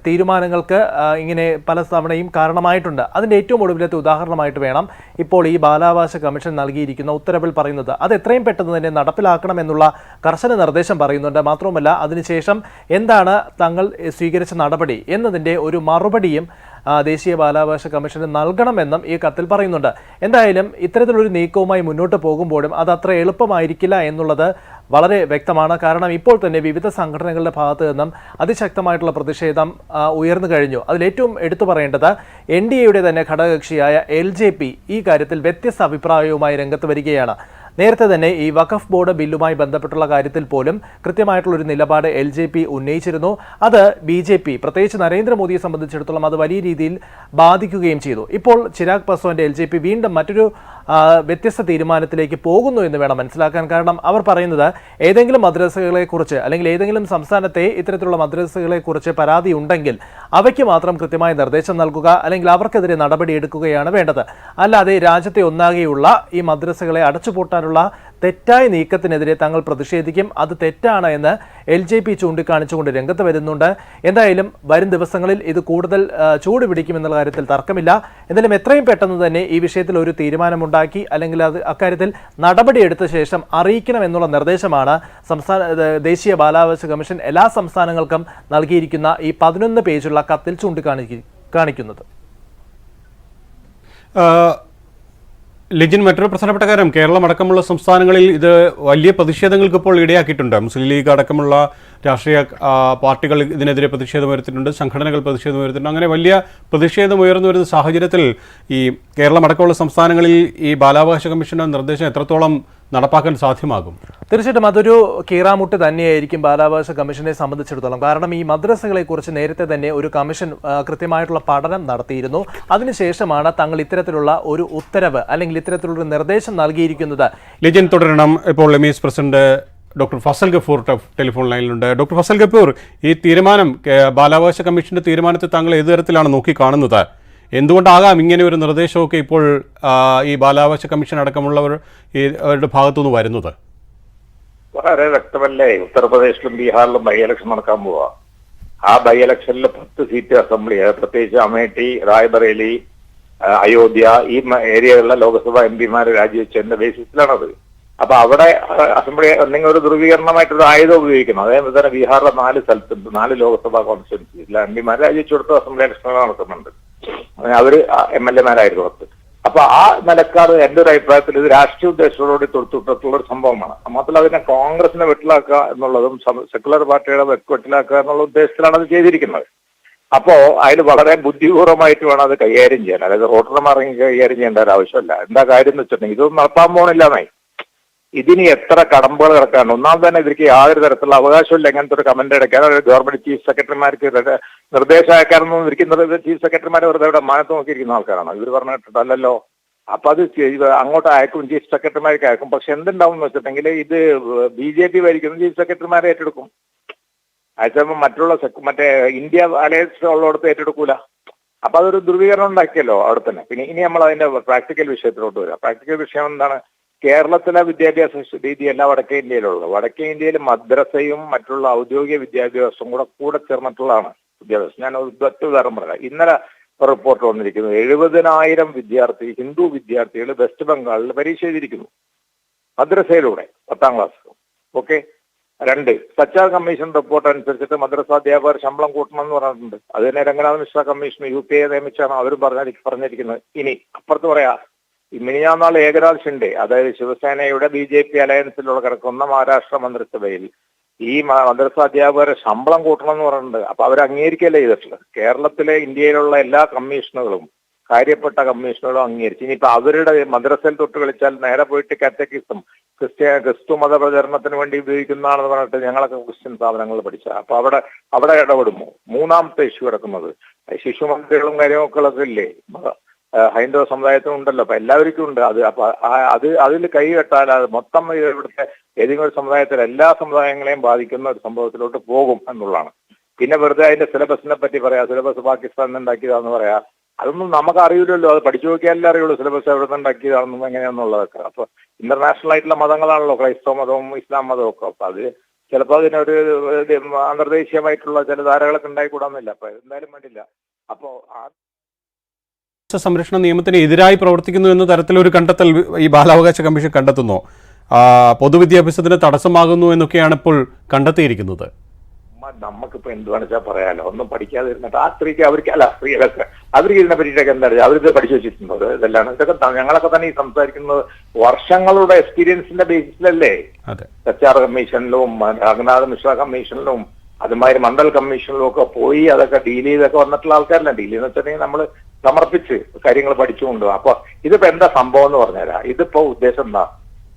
തീരുമാനങ്ങൾക്ക് ഇങ്ങനെ പല തവണയും കാരണമായിട്ടുണ്ട്. അതിൻ്റെ ഏറ്റവും ഒടുവിലത്തെ ഉദാഹരണമായിട്ട് വേണം ഇപ്പോൾ ഈ ബാലാവകാശ കമ്മീഷൻ നൽകിയിരിക്കുന്ന ഉത്തരവിൽ പറയുന്നത്. അത് എത്രയും പെട്ടെന്ന് തന്നെ നടപ്പിലാക്കണമെന്നുള്ള കർശന നിർദ്ദേശം പറയുന്നുണ്ട്. മാത്രവുമല്ല അതിനുശേഷം എന്താണ് തങ്ങൾ സ്വീകരിച്ച നടപടി എന്നതിൻ്റെ ഒരു മറുപടിയും ദേശീയ ബാലാവകാശ കമ്മീഷന് നൽകണമെന്നും ഈ കത്തിൽ പറയുന്നുണ്ട്. എന്തായാലും ഇത്തരത്തിലൊരു നീക്കവുമായി മുന്നോട്ട് പോകുമ്പോഴും അത് അത്ര എളുപ്പമായിരിക്കില്ല എന്നുള്ളത് വളരെ വ്യക്തമാണ്. കാരണം ഇപ്പോൾ തന്നെ വിവിധ സംഘടനകളുടെ ഭാഗത്തു നിന്നും അതിശക്തമായിട്ടുള്ള പ്രതിഷേധം ഉയർന്നു കഴിഞ്ഞു. അതിലേറ്റവും എടുത്തു പറയേണ്ടത് NDAയുടെ തന്നെ ഘടകകക്ഷിയായ LJP ഈ കാര്യത്തിൽ വ്യത്യസ്ത അഭിപ്രായവുമായി രംഗത്ത് വരികയാണ്. നേരത്തെ തന്നെ ഈ വഖഫ് ബോർഡ് ബില്ലുമായി ബന്ധപ്പെട്ടുള്ള കാര്യത്തിൽ പോലും കൃത്യമായിട്ടുള്ളൊരു നിലപാട് LJP ഉന്നയിച്ചിരുന്നു. അത് BJP, പ്രത്യേകിച്ച് നരേന്ദ്രമോദിയെ സംബന്ധിച്ചിടത്തോളം അത് വലിയ രീതിയിൽ ബാധിക്കുകയും ചെയ്തു. ഇപ്പോൾ ചിരാഗ് പാസ്വാന്റെ LJP വീണ്ടും മറ്റൊരു വ്യത്യസ്ത തീരുമാനത്തിലേക്ക് പോകുന്നു എന്ന് വേണം മനസ്സിലാക്കാൻ. കാരണം അവർ പറയുന്നത് ഏതെങ്കിലും മദ്രസകളെക്കുറിച്ച് അല്ലെങ്കിൽ ഏതെങ്കിലും സംസ്ഥാനത്തെ ഇത്തരത്തിലുള്ള മദ്രസകളെക്കുറിച്ച് പരാതി ഉണ്ടെങ്കിൽ അവയ്ക്ക് മാത്രം കൃത്യമായ നിർദ്ദേശം നൽകുക, അല്ലെങ്കിൽ അവർക്കെതിരെ നടപടിയെടുക്കുകയാണ് വേണ്ടത്. അല്ലാതെ രാജ്യത്തെ ഒന്നാകെയുള്ള ഈ മദ്രസകളെ അടച്ചുപൂട്ടാനുള്ള തെറ്റായ നീക്കത്തിനെതിരെ തങ്ങൾ പ്രതിഷേധിക്കും, അത് തെറ്റാണ് എന്ന് LJP ചൂണ്ടിക്കാണിച്ചുകൊണ്ട് രംഗത്ത് വരുന്നുണ്ട്. എന്തായാലും വരും ദിവസങ്ങളിൽ ഇത് കൂടുതൽ ചൂട് പിടിക്കുമെന്നുള്ള കാര്യത്തിൽ തർക്കമില്ല. എന്തായാലും എത്രയും പെട്ടെന്ന് തന്നെ ഈ വിഷയത്തിൽ ഒരു തീരുമാനമുണ്ടാക്കി അല്ലെങ്കിൽ അത് അക്കാര്യത്തിൽ നടപടിയെടുത്ത ശേഷം അറിയിക്കണമെന്നുള്ള നിർദ്ദേശമാണ് ദേശീയ ബാലാവകാശ കമ്മീഷൻ എല്ലാ സംസ്ഥാനങ്ങൾക്കും നൽകിയിരിക്കുന്ന ഈ 11 പേജുള്ള കത്തിൽ ചൂണ്ടിക്കാണിക്കുന്നത്. ലിജിൻ, മറ്റൊരു പ്രധാനപ്പെട്ട കാര്യം, കേരളം അടക്കമുള്ള സംസ്ഥാനങ്ങളിൽ ഇത് വലിയ പ്രതിഷേധങ്ങൾക്ക് ഇപ്പോൾ ഇടയാക്കിയിട്ടുണ്ട്. മുസ്ലിം ലീഗ് അടക്കമുള്ള രാഷ്ട്രീയ പാർട്ടികൾ ഇതിനെതിരെ പ്രതിഷേധം ഉയർത്തിയിട്ടുണ്ട്, സംഘടനകൾ പ്രതിഷേധം ഉയർത്തിയിട്ടുണ്ട്. അങ്ങനെ വലിയ പ്രതിഷേധം ഉയർന്നു വരുന്ന സാഹചര്യത്തിൽ ഈ കേരളമടക്കമുള്ള സംസ്ഥാനങ്ങളിൽ ഈ ബാലാവകാശ കമ്മീഷന്റെ നിർദ്ദേശം എത്രത്തോളം നടപ്പാക്കാൻ സാധ്യമാകും? തീർച്ചയായിട്ടും അതൊരു കീറാമുട്ട് തന്നെയായിരിക്കും ബാലാവകാശ കമ്മീഷനെ സംബന്ധിച്ചിടത്തോളം. കാരണം ഈ മദ്രസകളെക്കുറിച്ച് നേരത്തെ തന്നെ ഒരു കമ്മീഷൻ കൃത്യമായിട്ടുള്ള പഠനം നടത്തിയിരുന്നു. അതിനുശേഷമാണ് തങ്ങൾ ഇത്തരത്തിലുള്ള ഒരു ഉത്തരവ് അല്ലെങ്കിൽ ഇത്തരത്തിലുള്ള നിർദ്ദേശം നൽകിയിരിക്കുന്നത്. ലിജൻ തുടരണം. ഇപ്പോൾ MES president doctor Fazal Gafoor telephone ലൈനിലുണ്ട്. ഡോക്ടർ ഫസൽ ഗഫൂർ, ഈ തീരുമാനം, ബാലാവകാശ കമ്മീഷന്റെ തീരുമാനത്തെ താങ്കൾ ഏത് തരത്തിലാണ് നോക്കിക്കാണുന്നത്? എന്തുകൊണ്ടാകാം ഇങ്ങനെ ഒരു നിർദ്ദേശമൊക്കെ ഇപ്പോൾ ഈ ബാലാവകാശ കമ്മീഷൻ അടക്കമുള്ളവരുടെ ഭാഗത്തുനിന്ന് വരുന്നത്? വളരെ വ്യക്തമല്ലേ, ഉത്തർപ്രദേശിലും ബീഹാറിലും ബൈ ഇലക്ഷൻ നടക്കാൻ പോവാ. ആ ബൈ ഇലക്ഷനിൽ 10 സീറ്റ് അസംബ്ലി, പ്രത്യേകിച്ച് അമേഠി, റായ്ബറേലി, അയോധ്യ, ഈ ഏരിയകളിലെ ലോക്സഭാ എംപിമാരെ രാജിവെച്ചതിന്റെ ബേസിസിലാണത്. അപ്പൊ അവിടെ അസംബ്ലി എന്തെങ്കിലും ഒരു ധ്രുവീകരണമായിട്ടൊരു ആയുധം ഉപയോഗിക്കണം. അതേപോലെ തന്നെ ബീഹാറിലെ 4 സ്ഥലത്തുണ്ട്, 4 ലോക്സഭാ കോൺസ്റ്റിറ്റ്യൻസിയിലെ എംപിമാരെ രാജിവെച്ചു കൊടുത്ത അസംബ്ലി ഇലക്ഷനുകൾ നടക്കുന്നുണ്ട്. അവര് MLA-മാരായിരുന്നു 10. അപ്പൊ ആ നിലക്കാട് എന്റെ ഒരു അഭിപ്രായത്തിൽ ഇത് രാഷ്ട്രീയ ഉദ്ദേശത്തോടുകൂടി തൊടുത്തുള്ള ഒരു സംഭവമാണ്. മാത്രമല്ല അതിനെ കോൺഗ്രസിനെ വെട്ടിലാക്കുക എന്നുള്ളതും സെക്കുലർ പാർട്ടിയുടെ വെട്ടിലാക്കുക എന്നുള്ള ഉദ്ദേശത്തിലാണ് അത് ചെയ്തിരിക്കുന്നത്. അപ്പോ അതിൽ വളരെ ബുദ്ധിപൂർവ്വമായിട്ട് വേണം അത് കൈകാര്യം ചെയ്യാൻ. അതായത് വോട്ടർമാർ കൈകാര്യം ചെയ്യേണ്ട ഒരു ആവശ്യമില്ല. എന്താ കാര്യം എന്ന് വെച്ചിട്ടുണ്ടെങ്കിൽ ഇതൊന്നും നടത്താൻ പോകണില്ലെന്നായി. ഇതിന് എത്ര കടമ്പകൾ കിടക്കാണ്. ഒന്നാമത് തന്നെ ഇതിലേക്ക് യാതൊരു തരത്തിലുള്ള അവകാശമില്ല എങ്ങനത്തെ ഒരു കമന്റ് അടയ്ക്കാൻ. ഗവൺമെന്റ് ചീഫ് സെക്രട്ടറിമാർക്ക് നിർദ്ദേശം അയക്കാനൊന്നും ഇരിക്കുന്നത് ചീഫ് സെക്രട്ടറിമാരെ വെറുതെ ഇവിടെ മാനത്ത് നോക്കിയിരിക്കുന്ന ആൾക്കാരാണ്. ഇവർ പറഞ്ഞിട്ടല്ലോ. അപ്പൊ അത് അങ്ങോട്ട് അയക്കും, ചീഫ് സെക്രട്ടറിമാർക്ക് അയക്കും. പക്ഷെ എന്തുണ്ടാവും എന്ന് വെച്ചിട്ടുണ്ടെങ്കിൽ ഇത് BJP ഭരിക്കുന്ന ചീഫ് സെക്രട്ടറിമാരെ ഏറ്റെടുക്കും. അയച്ചപ്പോൾ മറ്റുള്ള മറ്റേ ഇന്ത്യ അലയൻസ് ഉള്ളിടത്ത് ഏറ്റെടുക്കൂല. അപ്പൊ അതൊരു ധ്രുവീകരണം ഉണ്ടാക്കിയല്ലോ അവിടെ തന്നെ. പിന്നെ ഇനി നമ്മൾ അതിന്റെ പ്രാക്ടിക്കൽ വിഷയത്തിലോട്ട് വരാം. പ്രാക്ടിക്കൽ വിഷയം എന്താണ്? കേരളത്തിലെ വിദ്യാഭ്യാസ രീതിയല്ല വടക്കേ ഇന്ത്യയിലുള്ളത്. വടക്കേ ഇന്ത്യയിൽ മദ്രസയും മറ്റുള്ള ഔദ്യോഗിക വിദ്യാഭ്യാസവും കൂടെ ചേർന്നിട്ടുള്ളതാണ് വിദ്യാഭ്യാസം. ഞാൻ ഒറ്റ ഉദാഹരണം പറയാം. ഇന്നലെ റിപ്പോർട്ട് വന്നിരിക്കുന്നത് 70,000 വിദ്യാർത്ഥി, ഹിന്ദു വിദ്യാർത്ഥികൾ വെസ്റ്റ് ബംഗാളിൽ പരീക്ഷ എഴുതിയിരിക്കുന്നു മദ്രസയിലൂടെ 10ാം class. Okay. 2, Sachar commission report അനുസരിച്ചിട്ട് മദ്രസ അധ്യാപകർ ശമ്പളം കൂട്ടണം എന്ന് പറഞ്ഞിട്ടുണ്ട്. അത് തന്നെ രംഗനാഥ് മിശ്ര കമ്മീഷൻ UPA നിയമിച്ചാണ് അവരും പറഞ്ഞിരിക്കുന്നത്. ഇനി അപ്പുറത്ത് പറയാ, മിനിഞ്ഞാന്നാൾ ഏകനാഥ് ഷിൻഡെ, അതായത് ശിവസേനയുടെ BJP അലയൻസിലുള്ള കിടക്കുന്ന മഹാരാഷ്ട്ര മന്ത്രിസഭയിൽ ഈ മദ്രസ അധ്യാപകരെ ശമ്പളം കൂട്ടണം എന്ന് പറഞ്ഞിട്ടുണ്ട്. അപ്പൊ അവർ അംഗീകരിക്കല്ലേ ചെയ്തിട്ടുള്ളത്. കേരളത്തിലെ ഇന്ത്യയിലുള്ള എല്ലാ കമ്മീഷനുകളും, കാര്യപ്പെട്ട കമ്മീഷനുകളും അംഗീകരിച്ചു. ഇനിയിപ്പോ അവരുടെ മദ്രസയിൽ തൊട്ട് കളിച്ചാൽ നേരെ പോയിട്ട് കാറ്റക്കിസം, ക്രിസ്തു മതപ്രചരണത്തിന് വേണ്ടി ഉപയോഗിക്കുന്നതാണെന്ന് പറഞ്ഞിട്ട് ഞങ്ങളൊക്കെ ക്രിസ്ത്യൻ സ്ഥാപനങ്ങളിൽ പഠിച്ച. അപ്പൊ അവിടെ ഇടപെടുമോ? 3ാമത്തെ ഇഷ്യൂ കിടക്കുന്നത് ശിശു മന്ദിരങ്ങളും കാര്യമൊക്കെ ഇല്ലേ, ഹൈന്ദവ സമുദായത്തിനുണ്ടല്ലോ. അപ്പൊ എല്ലാവർക്കും ഉണ്ട് അത്. അപ്പൊ അതിൽ കൈ കെട്ടാൽ അത് മൊത്തം ഇവിടുത്തെ ഏതെങ്കിലും ഒരു സമുദായത്തിൽ എല്ലാ സമുദായങ്ങളെയും ബാധിക്കുന്ന ഒരു സംഭവത്തിലോട്ട് പോകും എന്നുള്ളതാണ്. പിന്നെ വെറുതെ അതിന്റെ സിലബസിനെ പറ്റി പറയാ, സിലബസ് പാകിസ്ഥാനിൽ ഉണ്ടാക്കിയതാന്ന് പറയാ. അതൊന്നും നമുക്ക് അറിയില്ലല്ലോ. അത് പഠിച്ചു നോക്കിയാലേ അറിയുള്ളൂ സിലബസ് എവിടെ നിന്ന് ഉണ്ടാക്കിയതാണെന്നും എങ്ങനെയാണെന്നുള്ളതൊക്കെ. അപ്പൊ ഇന്റർനാഷണൽ ആയിട്ടുള്ള മതങ്ങളാണല്ലോ ക്രൈസ്തവ മതവും ഇസ്ലാം മതവും ഒക്കെ. അപ്പൊ അത് ചിലപ്പോൾ അതിനൊരു അന്തർദേശീയമായിട്ടുള്ള ചില ധാരകളൊക്കെ ഉണ്ടായിക്കൂടാന്നില്ല. അപ്പൊ എന്തായാലും വേണ്ടില്ല. അപ്പോ സംരക്ഷണ നിയമത്തിന് എതിരായി പ്രവർത്തിക്കുന്നു എന്ന തരത്തിലൊരു കണ്ടെത്തൽ ഈ ബാലാവകാശ കമ്മീഷൻ കണ്ടെത്തുന്നു. പൊതുവിദ്യാഭ്യാസത്തിന് തടസ്സമാകുന്നു എന്നൊക്കെയാണ് ഇപ്പോൾ കണ്ടെത്തിയിരിക്കുന്നത്. നമുക്കിപ്പോ എന്തുവാണെന്ന് വെച്ചാൽ പറയാലോ. ഒന്നും പഠിക്കാതെ ഇരുന്നിട്ട് ആ സ്ത്രീക്ക് അവർക്ക് ഇതിനെ പറ്റിയിട്ടൊക്കെ എന്താ പറയുക, അവരിത് പഠിച്ചു വെച്ചിട്ടുണ്ടോ? ഇതെല്ലാം ഇതൊക്കെ ഞങ്ങളൊക്കെ തന്നെ ഈ സംസാരിക്കുന്നത് വർഷങ്ങളുടെ എക്സ്പീരിയൻസിന്റെ ബേസിലല്ലേ. സച്ചാർ കമ്മീഷനിലും രംഗനാഥ് മിശ്ര കമ്മീഷനിലും അതുമാതിരി മണ്ഡൽ കമ്മീഷനിലും ഒക്കെ പോയി അതൊക്കെ ഡീൽ ചെയ്തൊക്കെ വന്നിട്ടുള്ള ആൾക്കാരല്ല. ഡീൽ ചെയ്യുന്ന വെച്ചിട്ടുണ്ടെങ്കിൽ നമ്മൾ സമർപ്പിച്ച് കാര്യങ്ങൾ പഠിച്ചുകൊണ്ട്. അപ്പൊ ഇതിപ്പോ എന്താ സംഭവം എന്ന് പറഞ്ഞുതരാം. ഇതിപ്പോ ഉദ്ദേശം എന്താ?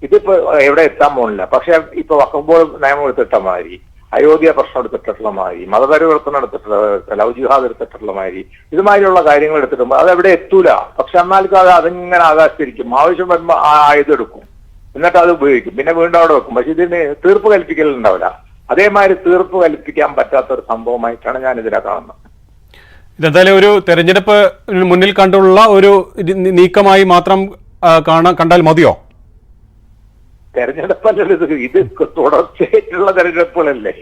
ഇതിപ്പോ എവിടെ എത്താൻ പോകുന്നില്ല. പക്ഷെ ഇപ്പൊ വഖഫ് നിയമം എടുത്തിട്ട മാതിരി, അയോധ്യ പ്രശ്നം എടുത്തിട്ടുള്ള മാതിരി, മതപരിവർത്തനം എടുത്തിട്ടുള്ള, ലവ് ജിഹാദ് എടുത്തിട്ടുള്ള മാതിരി, ഇതുമാതിരിയുള്ള കാര്യങ്ങൾ എടുത്തിട്ടുമ്പോൾ അത് എവിടെ എത്തൂല. പക്ഷെ എന്നാലും അത് അതിങ്ങനെ ആകാശത്തിരിക്കും. ആവശ്യം വരുമ്പോൾ ആയുധം എടുക്കും, എന്നിട്ട് അത് ഉപയോഗിക്കും, പിന്നെ വീണ്ടും അവിടെ വെക്കും. പക്ഷെ ഇതിന് തീർപ്പ് കൽപ്പിക്കലുണ്ടാവില്ല. അതേമാതിരി തീർപ്പ് കൽപ്പിക്കാൻ പറ്റാത്ത ഒരു സംഭവമായിട്ടാണ് ഞാൻ ഇതിനെ കാണുന്നത്. ഇതെന്തായാലും ഒരു തെരഞ്ഞെടുപ്പ് മുന്നിൽ കണ്ടുള്ള ഒരു നീക്കമായി മാത്രം കണ്ടാൽ മതിയോ? തെരഞ്ഞെടുപ്പല്ലല്ലോ ഇത്, തുടർച്ചയായിട്ടുള്ള തെരഞ്ഞെടുപ്പുകളല്ലേ.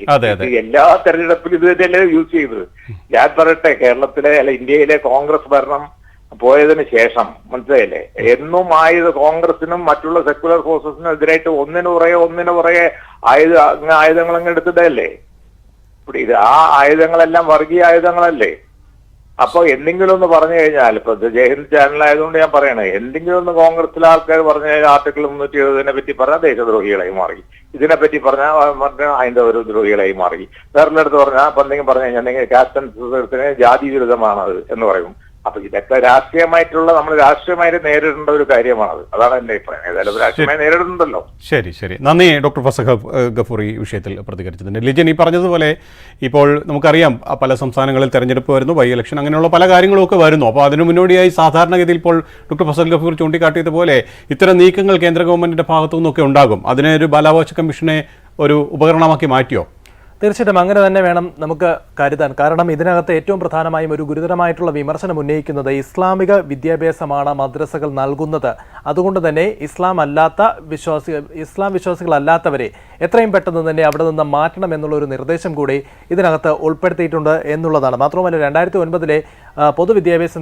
എല്ലാ തെരഞ്ഞെടുപ്പിലും ഇത് തന്നെയല്ലേ യൂസ് ചെയ്തത്. ഞാൻ പറയട്ടെ, കേരളത്തിലെ അല്ല ഇന്ത്യയിലെ കോൺഗ്രസ് ഭരണം പോയതിനു ശേഷം മനസ്സിലായില്ലേ, എന്നും കോൺഗ്രസിനും മറ്റുള്ള സെക്യുലർ ഫോഴ്സസിനും എതിരായിട്ട് ഒന്നിനു പുറകെ ആയുധങ്ങൾ അങ്ങ് എടുത്തിട്ടല്ലേ. ഇവിടെ ഇത് ആ ആയുധങ്ങളെല്ലാം വർഗീയ ആയുധങ്ങളല്ലേ. അപ്പൊ എന്തെങ്കിലും ഒന്ന് പറഞ്ഞു കഴിഞ്ഞാൽ, ഇപ്പൊ ജയ്ഹിന്ദ് ചാനലായതുകൊണ്ട് ഞാൻ പറയണേ, എന്തെങ്കിലും ഒന്ന് കോൺഗ്രസിലെ ആൾക്കാർ പറഞ്ഞ ആർട്ടിക്കിൾ 370 പറ്റി പറഞ്ഞാൽ ദേശദ്രോഹികളായി മാറി, ഇതിനെപ്പറ്റി പറഞ്ഞാൽ ഹൈന്ദവ ദ്രോഹികളായി മാറി, വേറെടുത്ത് പറഞ്ഞാൽ അപ്പൊ എന്തെങ്കിലും പറഞ്ഞു കഴിഞ്ഞാൽ കാസ്റ്റ് സെൻസസിന് ജാതി വിരുദ്ധമാണത് എന്ന് പറയും. അപ്പൊ ഇതൊക്കെ രാഷ്ട്രീയമായിട്ടുള്ള, നമ്മൾ രാഷ്ട്രീയമായിട്ട് നേരിടേണ്ട ഒരു കാര്യമാണത്. അതാണ് എന്റെ അഭിപ്രായം. ഏതായാലും രാഷ്ട്രീയമായി നേരിടുന്നുണ്ടല്ലോ. ശരി. നന്ദി ഡോക്ടർ ഫസൽ ഗഫൂർ ഈ വിഷയത്തിൽ പ്രതികരിച്ചതിന്. ലിജൻ, ഈ പറഞ്ഞതുപോലെ ഇപ്പോൾ നമുക്കറിയാം പല സംസ്ഥാനങ്ങളിൽ തെരഞ്ഞെടുപ്പ് വരുന്നു, ബൈ ഇലക്ഷൻ, അങ്ങനെയുള്ള പല കാര്യങ്ങളൊക്കെ വരുന്നു. അപ്പോൾ അതിനു മുന്നോടിയായി സാധാരണഗതിയിൽ ഇപ്പോൾ ഡോക്ടർ ഫസൽ ഗഫൂർ ചൂണ്ടിക്കാട്ടിയതുപോലെ ഇത്തരം നീക്കങ്ങൾ കേന്ദ്ര ഗവൺമെന്റിന്റെ ഭാഗത്തു നിന്നൊക്കെ ഉണ്ടാകും. അതിനെ ഒരു ബാലാവകാശ കമ്മീഷനെ ഒരു ഉപകരണമാക്കി മാറ്റിയോ? തീർച്ചയായിട്ടും അങ്ങനെ തന്നെ വേണം നമുക്ക് കരുതാൻ. കാരണം ഇതിനകത്ത് ഏറ്റവും പ്രധാനമായും ഒരു ഗുരുതരമായിട്ടുള്ള വിമർശനം ഉന്നയിക്കുന്നത് ഇസ്ലാമിക വിദ്യാഭ്യാസമാണ് മദ്രസകൾ നൽകുന്നത്. അതുകൊണ്ട് തന്നെ ഇസ്ലാം വിശ്വാസികളല്ലാത്തവരെ എത്രയും പെട്ടെന്ന് തന്നെ അവിടെ നിന്ന് മാറ്റണം എന്നുള്ള ഒരു നിർദ്ദേശം കൂടി ഇതിനകത്ത് ഉൾപ്പെടുത്തിയിട്ടുണ്ട് എന്നുള്ളതാണ്. മാത്രമല്ല 2009 പൊതുവിദ്യാഭ്യാസ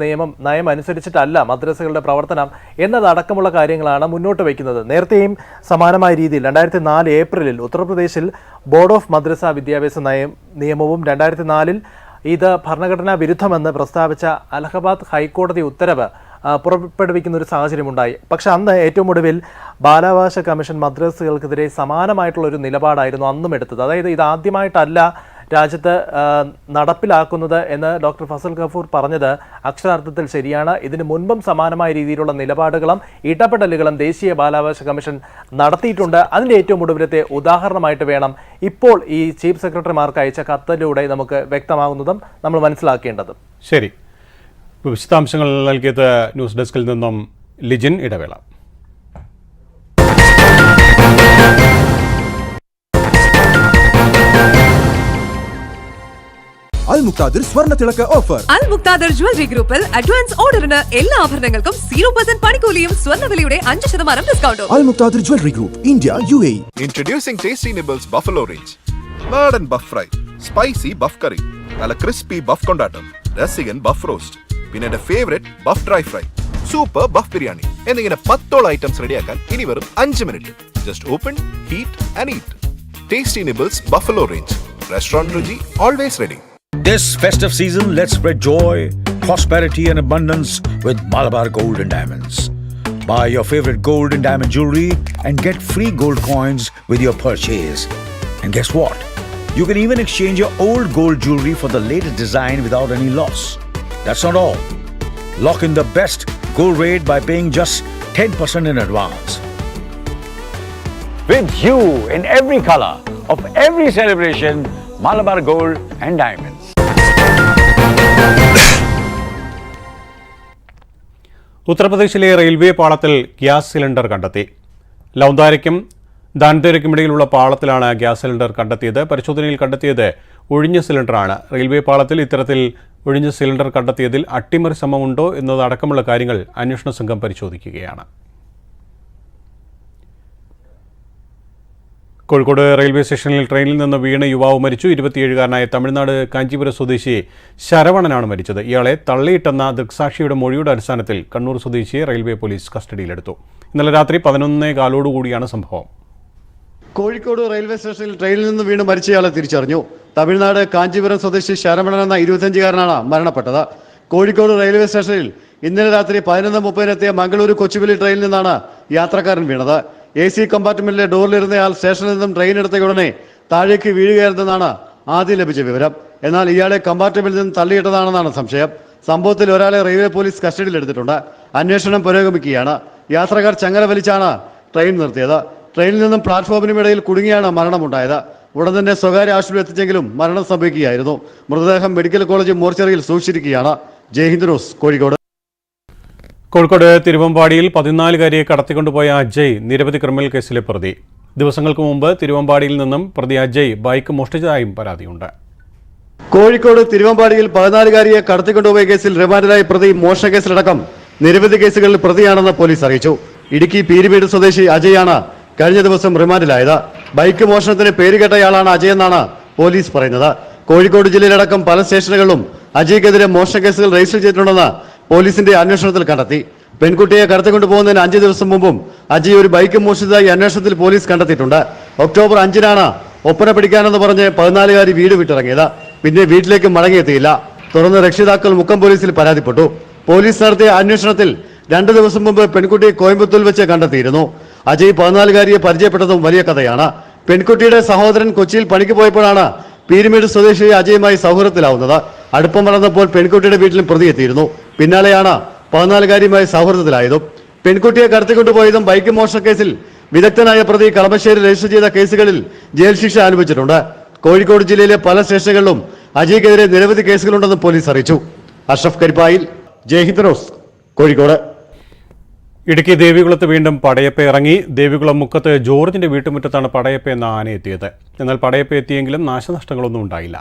നയം അനുസരിച്ചിട്ടല്ല മദ്രസകളുടെ പ്രവർത്തനം എന്നതടക്കമുള്ള കാര്യങ്ങളാണ് മുന്നോട്ട് വയ്ക്കുന്നത്. നേരത്തെയും സമാനമായ രീതിയിൽ 2004 ഏപ്രിലിൽ ഉത്തർപ്രദേശിൽ ബോർഡ് ഓഫ് മദ്രസ വിദ്യാഭ്യാസ നിയമവും 2004 ഇത് ഭരണഘടനാ വിരുദ്ധമെന്ന് പ്രസ്താവിച്ച അലഹബാദ് ഹൈക്കോടതി ഉത്തരവ് പുറപ്പെടുവിക്കുന്ന ഒരു സാഹചര്യമുണ്ടായി. പക്ഷെ അന്ന് ഏറ്റവും ഒടുവിൽ ബാലാവകാശ കമ്മീഷൻ മദ്രസകൾക്കെതിരെ സമാനമായിട്ടുള്ള ഒരു നിലപാടായിരുന്നു അന്നും എടുത്തത്. അതായത് ഇത് ആദ്യമായിട്ടല്ല രാജ്യത്ത് നടപ്പിലാക്കുന്നത് എന്ന് ഡോക്ടർ ഫസൽ ഗഫൂർ പറഞ്ഞത് അക്ഷരാർത്ഥത്തിൽ ശരിയാണ്. ഇതിനു മുൻപും സമാനമായ രീതിയിലുള്ള നിലപാടുകളും ഇടപെടലുകളും ദേശീയ ബാലാവകാശ കമ്മീഷൻ നടത്തിയിട്ടുണ്ട്. അതിൻ്റെ ഏറ്റവും ഒടുവിലത്തെ ഉദാഹരണമായിട്ട് വേണം ഇപ്പോൾ ഈ ചീഫ് സെക്രട്ടറിമാർക്ക് അയച്ച കത്തിലൂടെ നമുക്ക് വ്യക്തമാകുന്നതും നമ്മൾ മനസ്സിലാക്കേണ്ടതും. ശരി, വിശദാംശങ്ങൾ നൽകിയത് ന്യൂസ് ഡെസ്കിൽ നിന്നും ലിജിൻ. ഇടവേള. അൽ മുക്താദിർ സ്വർണ്ണ തിളക്ക ഓഫർ. അൽ മുക്താദിർ ജ്വല്ലറി ഗ്രൂപ്പിൽ അഡ്വാൻസ് ഓർഡറിന് എല്ലാ ആഭരണങ്ങൾക്കും 0% പണിക്കൂലിയും സ്വർണ്ണവിലയുടെ 5% ഡിസ്കൗണ്ടും. Al Muktadir jewellery group, India, UAE. Introducing Tasty Nibbles Buffalo Range. Murden buff fry, spicy buff curry, നല്ല crispy buff കൊണ്ടാട്ടം, രസികൻ buff roast, പിന്നെ എന്റെ favourite buff dry fry, super buff biryani എന്നിങ്ങനെ 10 ഐറ്റംസ് റെഡിയാക്കാൻ ഇനി വെറും 5 minute. Just open, heat and eat. Tasty Nibbles Buffalo Range. Restaurant രുചി, always ready. This festive season, let's spread joy, prosperity and abundance with Malabar Gold and Diamonds. Buy your favorite gold and diamond jewelry and get free gold coins with your purchase. And guess what? You can even exchange your old gold jewelry for the latest design without any loss. That's not all. Lock in the best gold rate by paying just 10% in advance. With you in every color of every celebration, Malabar Gold and Diamonds. ഉത്തർപ്രദേശിലെ railway പാളത്തിൽ gas cylinder കണ്ടെത്തി. ലൗന്താരയ്ക്കും ദാൻതേരയ്ക്കുമിടയിലുള്ള പാളത്തിലാണ് gas cylinder കണ്ടെത്തിയത്. പരിശോധനയിൽ കണ്ടെത്തിയത് ഒഴിഞ്ഞ സിലിണ്ടറാണ്. Railway പാളത്തിൽ ഇത്തരത്തിൽ ഒഴിഞ്ഞ cylinder കണ്ടെത്തിയതിൽ അട്ടിമറി ശ്രമമുണ്ടോ എന്നതടക്കമുള്ള കാര്യങ്ങൾ അന്വേഷണ സംഘം പരിശോധിക്കുകയാണ്. കോഴിക്കോട് റെയിൽവേ സ്റ്റേഷനിൽ ട്രെയിനിൽ നിന്ന് വീണ് യുവാവ് മരിച്ചു. 27-കാരനായ തമിഴ്നാട് കാഞ്ചീപുരം സ്വദേശി ശരവണനാണ് മരിച്ചത്. ഇയാളെ തള്ളിയിട്ടെന്ന ദൃക്സാക്ഷിയുടെ മൊഴിയുടെ അടിസ്ഥാനത്തിൽ കണ്ണൂർ സ്വദേശിയെ റെയിൽവേ പോലീസ് കസ്റ്റഡിയിലെടുത്തു. ഇന്നലെ രാത്രി 11:15 സംഭവം. കോഴിക്കോട് റെയിൽവേ സ്റ്റേഷനിൽ ട്രെയിനിൽ നിന്ന് വീണ് മരിച്ചയാളെ തിരിച്ചറിഞ്ഞു. തമിഴ്നാട് കാഞ്ചീപുരം സ്വദേശി ശരവണൻ എന്ന 25-കാരനാണ് മരണപ്പെട്ടത്. കോഴിക്കോട് റെയിൽവേ സ്റ്റേഷനിൽ ഇന്നലെ രാത്രി 11:30 മംഗളൂരു കൊച്ചുവേലി ട്രെയിനിൽ നിന്നാണ് യാത്രക്കാരൻ വീണത്. AC കമ്പാർട്ട്മെന്റിലെ ഡോറിലിരുന്നയാൾ സ്റ്റേഷനിൽ നിന്നും ട്രെയിൻ എടുത്ത ഉടനെ താഴേക്ക് വീഴുകയായിരുന്നെന്നാണ് ആദ്യം ലഭിച്ച വിവരം. എന്നാൽ ഇയാളെ കമ്പാർട്ട്മെന്റിൽ നിന്ന് തള്ളിയിട്ടതാണെന്നാണ് സംശയം. സംഭവത്തിൽ ഒരാളെ റെയിൽവേ പോലീസ് കസ്റ്റഡിയിലെടുത്തിട്ടുണ്ട്. അന്വേഷണം പുരോഗമിക്കുകയാണ്. യാത്രക്കാർ ചങ്ങല വലിച്ചാണ് ട്രെയിൻ നിർത്തിയത്. ട്രെയിനിൽ നിന്നും പ്ലാറ്റ്ഫോമിനും ഇടയിൽ കുടുങ്ങിയാണ് മരണമുണ്ടായത്. ഉടൻ തന്നെ സ്വകാര്യ ആശുപത്രി എത്തിച്ചെങ്കിലും മരണം സംഭവിക്കുകയായിരുന്നു. മൃതദേഹം മെഡിക്കൽ കോളേജ് മോർച്ചറിയിൽ സൂക്ഷിച്ചിരിക്കുകയാണ്. ജയ്ഹിന്ദ് ന്യൂസ്, കോഴിക്കോട്. കോഴിക്കോട് തിരുവമ്പാടിയിൽ 14-കാരിയെ കടത്തിക്കൊണ്ടുപോയ അജയ് നിരവധി ക്രിമിനൽ കേസിലെ പ്രതി. ദിവസങ്ങൾക്ക് മുമ്പ് തിരുവമ്പാടിയിൽ നിന്നും പ്രതി അജയ് ബൈക്ക് മോഷ്ടിച്ചതായും പരാതിയുണ്ട്. കോഴിക്കോട് തിരുവമ്പാടിയിൽ 14-കാരിയെ കടത്തിക്കൊണ്ടുപോയ കേസിൽ റിമാൻഡിലായ പ്രതി മോഷണ കേസിലടക്കം നിരവധി കേസുകളിൽ പ്രതിയാണെന്ന് പോലീസ് അറിയിച്ചു. ഇടുക്കി പീരുമേട് സ്വദേശി അജയാണ് കഴിഞ്ഞ ദിവസം റിമാൻഡിലായത്. ബൈക്ക് മോഷണത്തിന് പേരുകേട്ടയാളാണ് അജയ് എന്നാണ് പോലീസ് പറയുന്നത്. കോഴിക്കോട് ജില്ലയിലടക്കം പല സ്റ്റേഷനുകളിലും അജയ്ക്കെതിരെ മോഷണ കേസുകൾ രജിസ്റ്റർ ചെയ്തിട്ടുണ്ടെന്ന് പോലീസിന്റെ അന്വേഷണത്തിൽ കണ്ടെത്തി. പെൺകുട്ടിയെ കടത്തിക്കൊണ്ടുപോകുന്നതിന് 5 ദിവസം മുമ്പും അജയ് ഒരു ബൈക്ക് മോഷ്ടിച്ചതായി അന്വേഷണത്തിൽ പോലീസ് കണ്ടെത്തിയിട്ടുണ്ട്. ഒക്ടോബർ 5-നാണ് ഒപ്പന പിടിക്കാനെന്ന് പറഞ്ഞ് 14-കാരി വീട് വിട്ടിറങ്ങിയത്. പിന്നെ വീട്ടിലേക്ക് മടങ്ങിയെത്തിയില്ല. തുടർന്ന് രക്ഷിതാക്കൾ മുക്കം പോലീസിൽ പരാതിപ്പെട്ടു. പോലീസ് നടത്തിയ അന്വേഷണത്തിൽ 2 ദിവസം മുമ്പ് പെൺകുട്ടി കോയമ്പത്തൂരിൽ വെച്ച് കണ്ടെത്തിയിരുന്നു. അജയ് 14-കാരിയെ പരിചയപ്പെട്ടതും വലിയ കഥയാണ്. പെൺകുട്ടിയുടെ സഹോദരൻ കൊച്ചിയിൽ പണിക്ക് പോയപ്പോഴാണ് പീരുമേട് സ്വദേശി അജയുമായി സൗഹൃദത്തിലാവുന്നത്. അടുപ്പം വളർന്നപ്പോൾ പെൺകുട്ടിയുടെ വീട്ടിലും പ്രതിയെത്തിയിരുന്നു. പിന്നാലെയാണ് 14-കാരിയുമായി സൗഹൃദത്തിലായതും. പെൺകുട്ടിയെ കടത്തിക്കൊണ്ടുപോയതും ബൈക്ക് മോഷണ കേസിൽ വിദഗ്ധനായ പ്രതി കളമശ്ശേരി രജിസ്റ്റർ ചെയ്ത കേസുകളിൽ ജയിൽ ശിക്ഷ അനുഭവിച്ചിട്ടുണ്ട്. കോഴിക്കോട് ജില്ലയിലെ പല സ്റ്റേഷനുകളിലും അജയ്ക്കെതിരെ നിരവധി കേസുകളുണ്ടെന്ന് പോലീസ് അറിയിച്ചു. അഷ്റഫ് കരിപ്പായിൽ, ജയ്ഹിന്ദ് ന്യൂസ്, കോഴിക്കോട്. ഇടുക്കി ദേവികുളത്ത് വീണ്ടും പടയപ്പ ഇറങ്ങി. ദേവികുളം മുക്കത്ത് ജോർജിന്റെ വീട്ടുമുറ്റത്താണ് പടയപ്പ എന്ന ആന എത്തിയത്. എന്നാൽ പടയപ്പ എത്തിയെങ്കിലും നാശനഷ്ടങ്ങളൊന്നും ഉണ്ടായില്ല.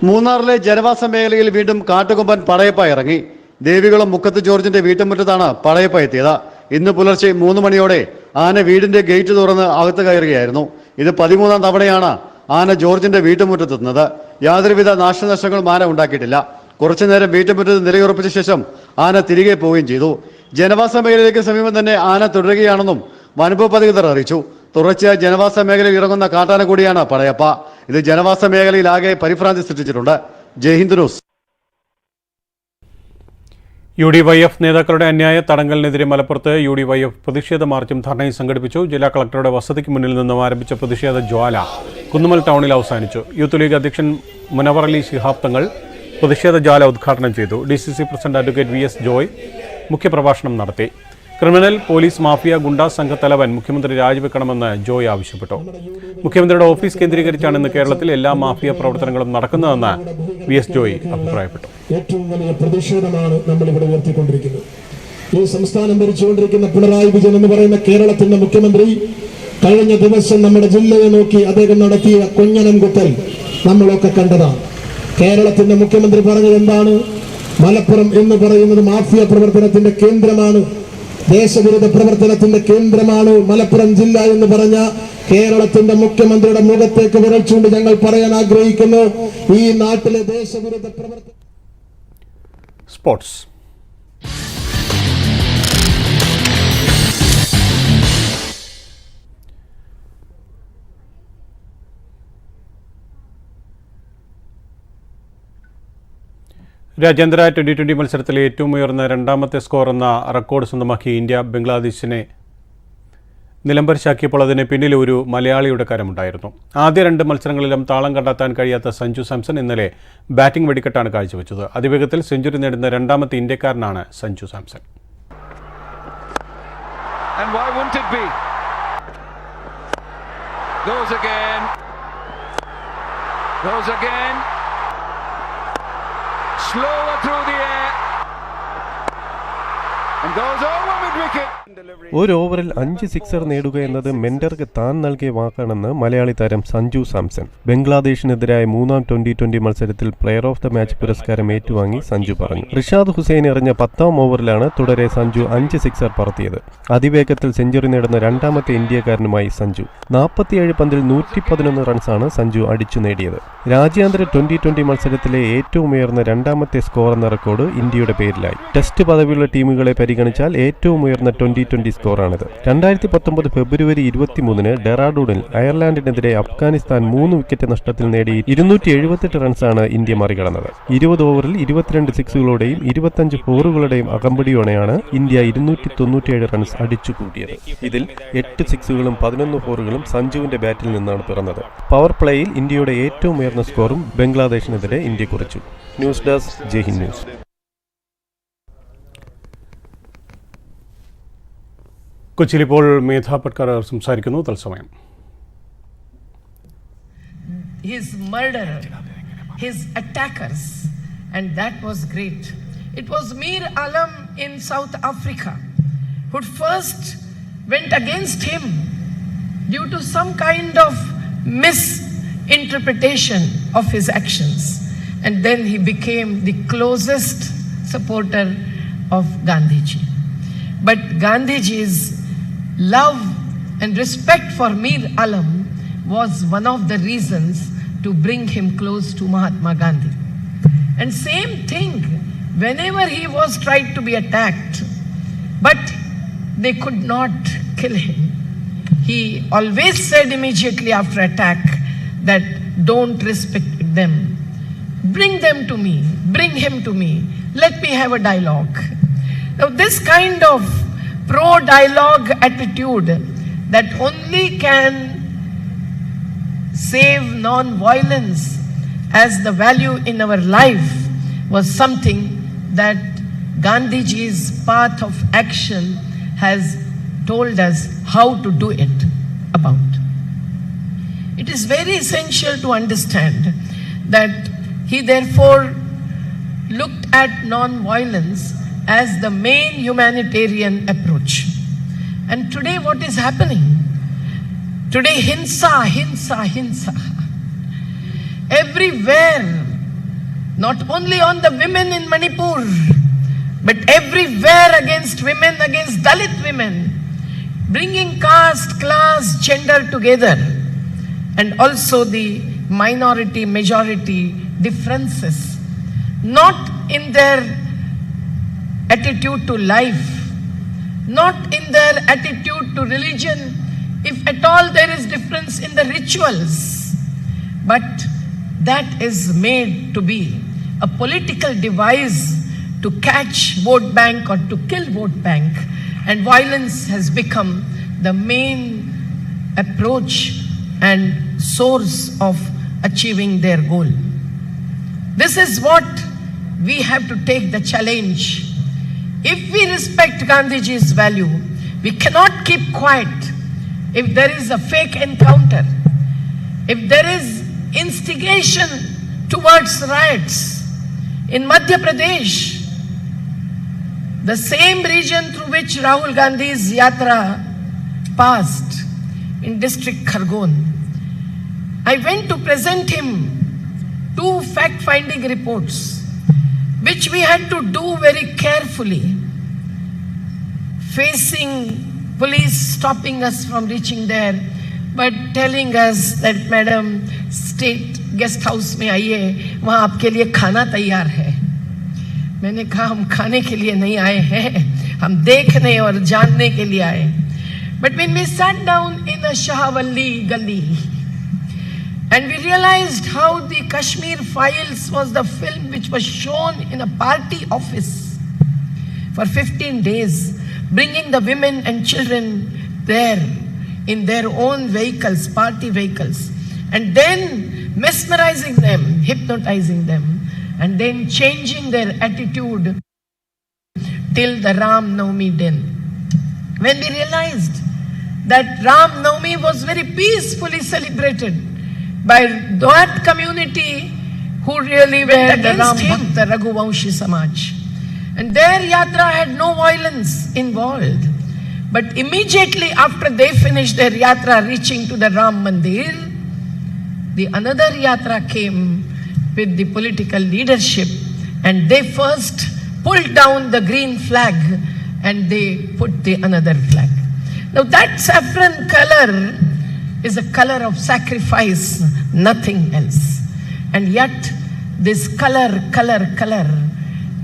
മൂന്നാറിലെ ജനവാസ മേഖലയിൽ വീണ്ടും കാട്ടുകൊമ്പൻ പടയപ്പ ഇറങ്ങി. ദേവികുളം മുക്കത്ത് ജോർജിന്റെ വീട്ടുമുറ്റത്താണ് പടയപ്പ എത്തിയത്. ഇന്ന് പുലർച്ചെ 3 മണിയോടെ ആന വീടിന്റെ ഗേറ്റ് തുറന്ന് അകത്ത് കയറുകയായിരുന്നു. ഇത് 13ാം തവണയാണ് ആന ജോർജിന്റെ വീട്ടുമുറ്റത്തെത്തുന്നത്. യാതൊരുവിധ നാശനഷ്ടങ്ങളും ആന ഉണ്ടാക്കിയിട്ടില്ല. കുറച്ചുനേരം വീട്ടുമുറ്റത്ത് നിലയുറപ്പിച്ച ശേഷം ആന തിരികെ പോവുകയും ചെയ്തു. ജനവാസ മേഖലയിലേക്ക് സമീപം തന്നെ ആന തുടരുകയാണെന്നും വനംവകുപ്പ് അധികൃതർ അറിയിച്ചു. തുടർച്ചയായി ജനവാസ മേഖലയിൽ ഇറങ്ങുന്ന കാട്ടാന കൂടിയാണ് പടയപ്പ. ഇത് ജനവാസ മേഖലയിൽ ആകെ പരിഭ്രാന്തി സൃഷ്ടിച്ചിട്ടുണ്ട്. ജയ്ഹിന്ദ് ന്യൂസ്. UDYF നേതാക്കളുടെ അന്യായ തടങ്കലിനെതിരെ മലപ്പുറത്ത് UDYF പ്രതിഷേധ മാർച്ചും ധർണയും സംഘടിപ്പിച്ചു. ജില്ലാ കളക്ടറുടെ വസതിക്ക് മുന്നിൽ നിന്നും ആരംഭിച്ച പ്രതിഷേധ ജ്വാല കുന്നുമൽ ടൗണിൽ അവസാനിച്ചു. യൂത്ത് ലീഗ് അധ്യക്ഷൻ മുനവർ അലി ശിഹാബ് തങ്ങൾ പ്രതിഷേധ ജ്വാല ഉദ്ഘാടനം ചെയ്തു. DCC president advocate VS Joy മുഖ്യപ്രഭാഷണം നടത്തി. ക്രിമിനൽ പോലീസ് മാഫിയ ഗുണ്ടാ സംഘത്തലവൻ മുഖ്യമന്ത്രി രാജിവെക്കണമെന്ന് ജോയ് ആവശ്യപ്പെട്ടു. മുഖ്യമന്ത്രിയുടെ ഓഫീസ് കേന്ദ്രീകരിച്ചാണ് ഇന്ന് കേരളത്തിൽ എല്ലാ മാഫിയ പ്രവർത്തനങ്ങളും നടക്കുന്നതെന്ന് VS ജോയ് അഭിപ്രായപ്പെട്ടു. ഏറ്റവും വലിയ പ്രതിഷേധമാണ് നമ്മൾ ഇവിടെ ഉയർത്തിക്കൊണ്ടിരിക്കുന്നത്. ഈ സംസ്ഥാനം ഭരിച്ചുകൊണ്ടിരിക്കുന്ന പിണറായി വിജയൻ എന്ന് പറയുന്ന കേരളത്തിന്റെ മുഖ്യമന്ത്രി കഴിഞ്ഞ ദിവസം നമ്മുടെ ജില്ലയെ നോക്കി അദ്ദേഹം നടത്തിയ കൊഞ്ഞനം കുത്തൽ നമ്മളൊക്കെ കണ്ടതാണ്. കേരളത്തിന്റെ മുഖ്യമന്ത്രി പറഞ്ഞത് എന്താണ്? മലപ്പുറം എന്ന് പറയുന്നത് മാഫിയ പ്രവർത്തനത്തിന്റെ കേന്ദ്രമാണ്, ദേശവിരുദ്ധ പ്രവർത്തനത്തിന്റെ കേന്ദ്രമാണ് മലപ്പുറം ജില്ല എന്ന് പറഞ്ഞ കേരളത്തിന്റെ മുഖ്യമന്ത്രിയുടെ മുഖത്തേക്ക് വിരൽ ചൂണ്ടി ഞങ്ങൾ പറയാൻ ആഗ്രഹിക്കുന്നു, ഈ നാട്ടിലെ ദേശവിരുദ്ധ പ്രവർത്തനം. സ്പോർട്സ്. രാജ്യാന്തര T20 മത്സരത്തിലെ ഏറ്റവും ഉയർന്ന രണ്ടാമത്തെ സ്കോർ എന്ന റെക്കോർഡ് സ്വന്തമാക്കി ഇന്ത്യ ബംഗ്ലാദേശിനെ നിലംപരിശാക്കിയപ്പോൾ അതിന് പിന്നിൽ ഒരു മലയാളിയുടെ കരമുണ്ടായിരുന്നു. ആദ്യ 2 മത്സരങ്ങളിലും താളം കണ്ടെത്താൻ കഴിയാത്ത സഞ്ജു സാംസൺ ഇന്നലെ ബാറ്റിംഗ് വെടിക്കെട്ടാണ് കാഴ്ചവെച്ചത്. അതിവേഗത്തിൽ സെഞ്ചുറി നേടുന്ന രണ്ടാമത്തെ ഇന്ത്യക്കാരനാണ് Sanju Samson. Slower through the air and goes over with wicket. ഒരു ഓവറിൽ 5 സിക്സർ നേടുക എന്നത് മെന്റർക്ക് താൻ നൽകിയ വാക്കാണെന്ന് മലയാളി താരം സഞ്ജു സാംസൺ ബംഗ്ലാദേശിനെതിരായ 3ാം T20 മത്സരത്തിൽ പ്ലെയർ ഓഫ് ദ മാച്ച് പുരസ്കാരം ഏറ്റുവാങ്ങി സഞ്ജു പറഞ്ഞു. റിഷാദ് ഹുസൈൻ എറിഞ്ഞ 10ാം ഓവറിലാണ് തുടരെ സഞ്ജു 5 സിക്സർ പറത്തിയത്. അതിവേഗത്തിൽ സെഞ്ചുറി നേടുന്ന രണ്ടാമത്തെ ഇന്ത്യക്കാരനുമായി സഞ്ജു. 47 പന്തിൽ 111 റൺസാണ് സഞ്ജു അടിച്ചു നേടിയത്. രാജ്യാന്തര T20 മത്സരത്തിലെ ഏറ്റവും ഉയർന്ന രണ്ടാമത്തെ സ്കോർ എന്ന റെക്കോർഡ് ഇന്ത്യയുടെ പേരിലായി. ടെസ്റ്റ് പദവിയുള്ള ടീമുകളെ പരിഗണിച്ചാൽ ഏറ്റവും ഉയർന്ന T20 സ്കോറാണിത്. 2019 ഫെബ്രുവരി 23 ഡെറാഡൂണിൽ അയർലാൻഡിനെതിരെ അഫ്ഗാനിസ്ഥാൻ 3 വിക്കറ്റ് നഷ്ടത്തിൽ നേടി 278 റൺസാണ് ഇന്ത്യ മറികടന്നത്. 20 ഓവറിൽ 22 സിക്സുകളോടെയും 25 ഫോറുകളുടെയും അകമ്പടിയോടെയാണ് ഇന്ത്യ 297 റൺസ് അടിച്ചു കൂട്ടിയത്. ഇതിൽ 8 സിക്സുകളും 11 ഫോറുകളും സഞ്ജുവിന്റെ ബാറ്റിൽ നിന്നാണ് പിറന്നത്. പവർ പ്ലേയിൽ ഇന്ത്യയുടെ ഏറ്റവും ഉയർന്ന സ്കോറും ബംഗ്ലാദേശിനെതിരെ ഇന്ത്യ കുറിച്ചു. News desk, Jaihind news. കൊച്ചിയിൽ ഇപ്പോൾ മേധാ പട്കർ സംസാരിക്കുന്നു. തത്സമയം. His murderer, his attackers, and that was great. It was Mir Alam in South Africa who first went against him due to some kind of misinterpretation of his actions, and then he became the closest supporter of Gandhiji. But Gandhiji's love and respect for Mir Alam was one of the reasons to bring him close to Mahatma Gandhi. And same thing, whenever he was tried to be attacked, but they could not kill him, he always said immediately after attack that don't respect them, Bring them to me, bring him to me, let me have a dialogue. Now, this kind of pro-dialogue attitude that only can save non-violence as the value in our life was something that Gandhiji's path of action has told us how to do it about. It is very essential to understand that he therefore looked at non-violence as the main humanitarian approach. And today what is happening? Today hinsa, hinsa, hinsa. Everywhere, not only on the women in Manipur, but everywhere against women, against Dalit women, bringing caste, class, gender together, and also the minority, majority differences, not in their attitude to life, not in their attitude to religion, if at all there is difference in the rituals, but that is made to be a political device to catch vote bank or to kill vote bank, and violence has become the main approach and source of achieving their goal. This is what we have to take the challenge. If we respect Gandhiji's value, we cannot keep quiet. If there is a fake encounter, if there is instigation towards riots in Madhya Pradesh, the same region through which Rahul Gandhi's yatra passed in district Khargon, I went to present him 2 fact-finding reports, which we had to do very carefully, facing police stopping us from reaching there, but telling us that, madam, state guest house में आइए, वहाँ आपके लिए खाना तैयार है. मैंने कहा हम खाने के लिए नहीं आए हैं, हम देखने और जानने के लिए आए. But when we sat down in a Shahavalli gully, and we realized how the Kashmir Files was the film which was shown in a party office for 15 days, bringing the women and children there in their own vehicles, party vehicles, and then mesmerizing them, hypnotizing them, and then changing their attitude till the Ram Navami din. When we realized that Ram Navami was very peacefully celebrated by that community who really were the Ram Bhakta Raghuvamshi Samaj. And their yatra had no violence involved. But immediately after they finished their yatra reaching to the Ram Mandir, the another yatra came with the political leadership, and they first pulled down the green flag and they put the another flag. Now that saffron color is a color of sacrifice, nothing else. And yet this color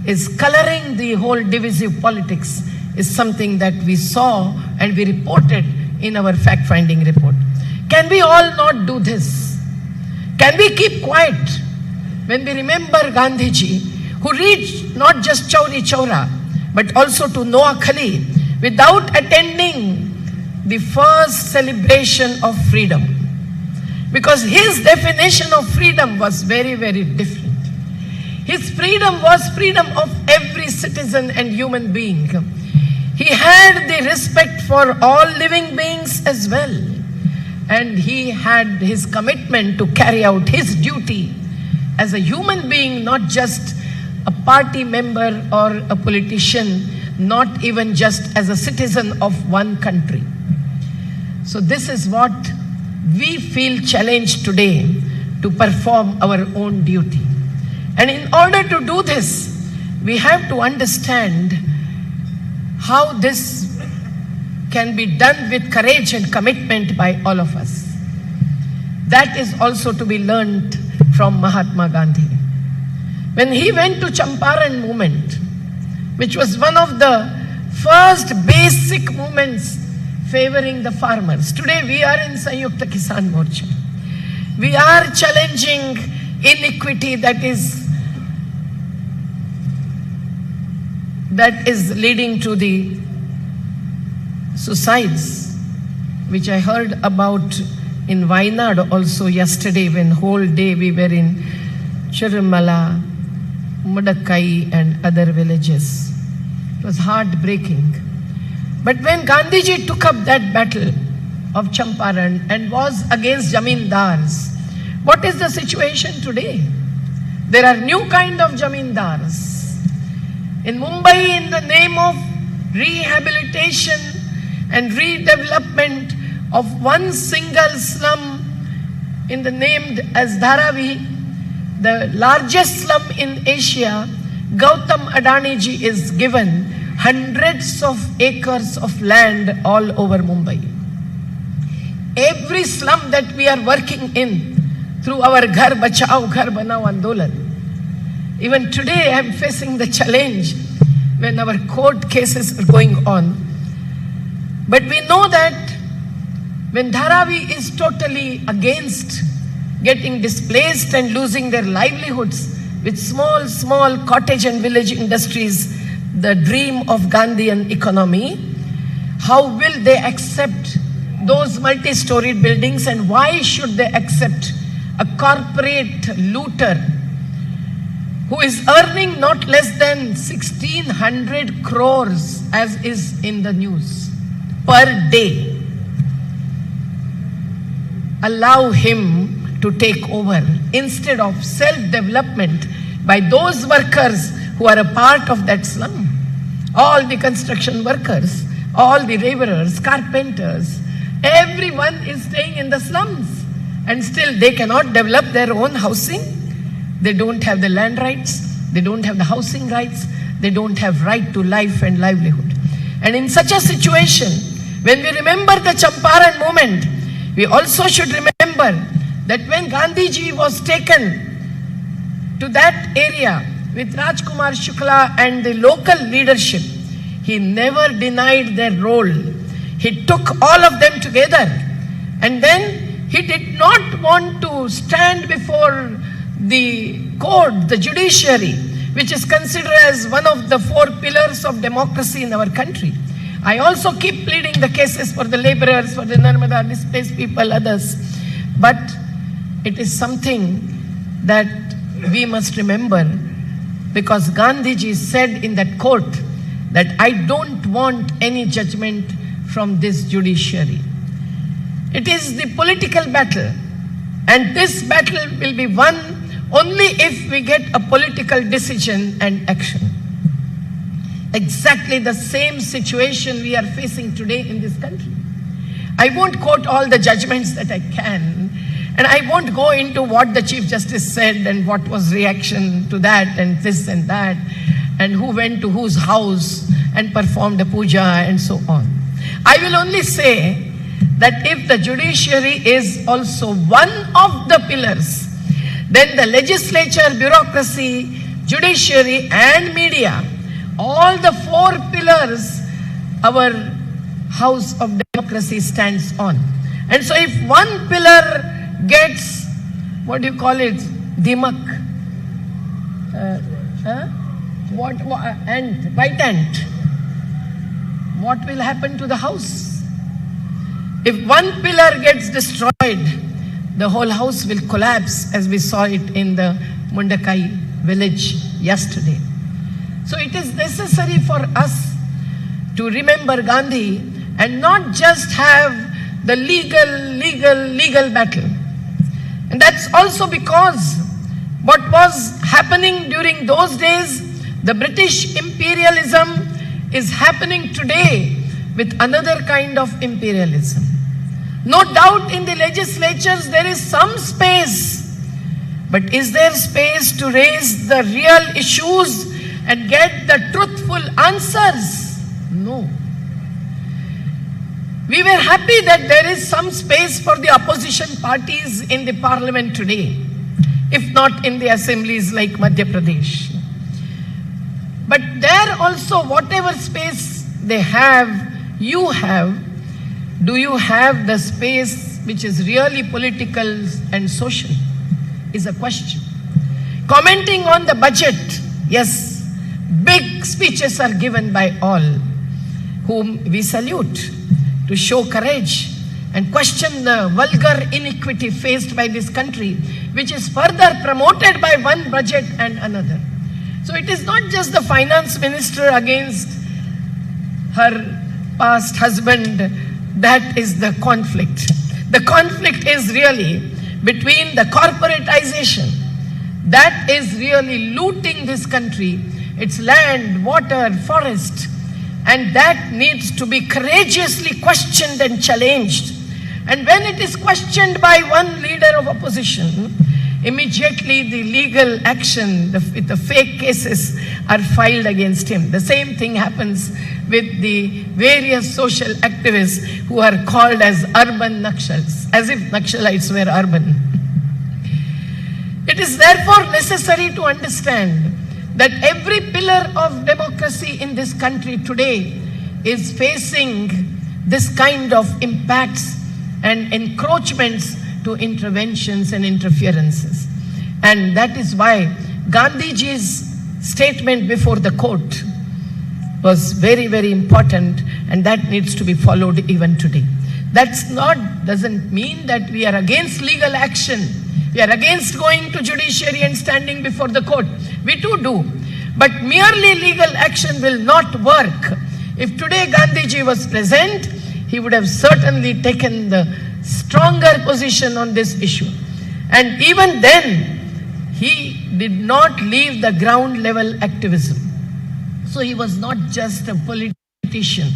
is coloring the whole divisive politics, is something that we saw and we reported in our fact-finding report. Can we all not do this? Can we keep quiet when we remember Gandhiji, who reached not just Chauri Chaura, but also to Noakhali without attending the first celebration of freedom? Because his definition of freedom was very, very different. His freedom was freedom of every citizen and human being. He had the respect for all living beings as well. And he had his commitment to carry out his duty as a human being, not just a party member or a politician, not even just as a citizen of one country. So this is what we feel challenged today, to perform our own duty. And in order to do this, we have to understand how this can be done with courage and commitment by all of us. That is also to be learned from Mahatma Gandhi. When he went to Champaran movement, which was one of the first basic movements favoring the farmers. Today we are in Sanyukta Kisan Morcha. We are challenging iniquity that is leading to the suicides, which I heard about in Wayanad also yesterday, when whole day we were in Chirumala, Mudakai and other villages. It was heartbreaking. But when Gandhiji took up that battle of Champaran and was against Jamindars, what is the situation today? There are new kind of Jamindars. In Mumbai, in the name of rehabilitation and redevelopment of one single slum in the named as Dharavi, the largest slum in Asia, Gautam Adani is given hundreds of acres of land all over Mumbai. Every slum that we are working in through our Ghar Bachao, Ghar Banao Andolan. Even today I am facing the challenge when our court cases are going on. But we know that when Dharavi is totally against getting displaced and losing their livelihoods with small cottage and village industries, the dream of Gandhian economy, how will they accept those multi-storied buildings, and why should they accept a corporate looter who is earning not less than 1600 crores, as is in the news, per day? Allow him to take over instead of self-development by those workers who are a part of that slum. All the construction workers, all the laborers, carpenters, everyone is staying in the slums, and still they cannot develop their own housing. They don't have the land rights, they don't have the housing rights, they don't have right to life and livelihood. And in such a situation, when we remember the Champaran movement, we also should remember that when Gandhiji was taken to that area with Rajkumar Shukla and the local leadership, he never denied their role. He took all of them together, and then he did not want to stand before the court, the judiciary, which is considered as one of the 4 pillars of democracy in our country. I also keep pleading the cases for the laborers, for the Narmada displaced people, others. But it is something that we must remember, because Gandhiji said in that court that I don't want any judgment from this judiciary. It is the political battle, and this battle will be won only if we get a political decision and action. Exactly the same situation we are facing today in this country. I won't quote all the judgments that I can, and I won't go into what the Chief Justice said and what was reaction to that and this and that, and who went to whose house and performed a puja and so on. I will only say that if the judiciary is also one of the pillars, then the legislature, bureaucracy, judiciary and media, all the 4 pillars our house of democracy stands on. And so if one pillar gets, what do you call it, dimak, and white ant, what will happen to the house? If one pillar gets destroyed, the whole house will collapse, as we saw it in the Mundakai village yesterday. So it is necessary for us to remember Gandhi and not just have the legal battle. And that's also because what was happening during those days, the British imperialism, is happening today with another kind of imperialism. No doubt in the legislatures there is some space, but is there space to raise the real issues and get the truthful answers? No. We were happy that there is some space for the opposition parties in the parliament today, if not in the assemblies like Madhya Pradesh. But there also, whatever space they have, you have, do you have the space which is really political and social, is a question. commenting on the budget, yes, big speeches are given by all, whom we salute, to show courage and question the vulgar iniquity faced by this country, which is further promoted by one budget and another. So it is not just the finance minister against her past husband that is the conflict. The conflict is really between the corporatization that is really looting this country, its land, water, forest, and that needs to be courageously questioned and challenged. And when it is questioned by one leader of opposition, immediately the legal action, the fake cases are filed against him. The same thing happens with the various social activists who are called as urban Nakshals, as if Nakshalites were urban. It is therefore necessary to understand that every pillar of democracy in this country today is facing this kind of impacts and encroachments to interventions and interferences. And that is why Gandhiji's statement before the court was very, very important, and that needs to be followed even today. Doesn't mean that we are against legal action. We are against going to judiciary and standing before the court. We too do. But merely legal action will not work. If today Gandhiji was present, he would have certainly taken the stronger position on this issue. And even then, he did not leave the ground level activism. So he was not just a politician.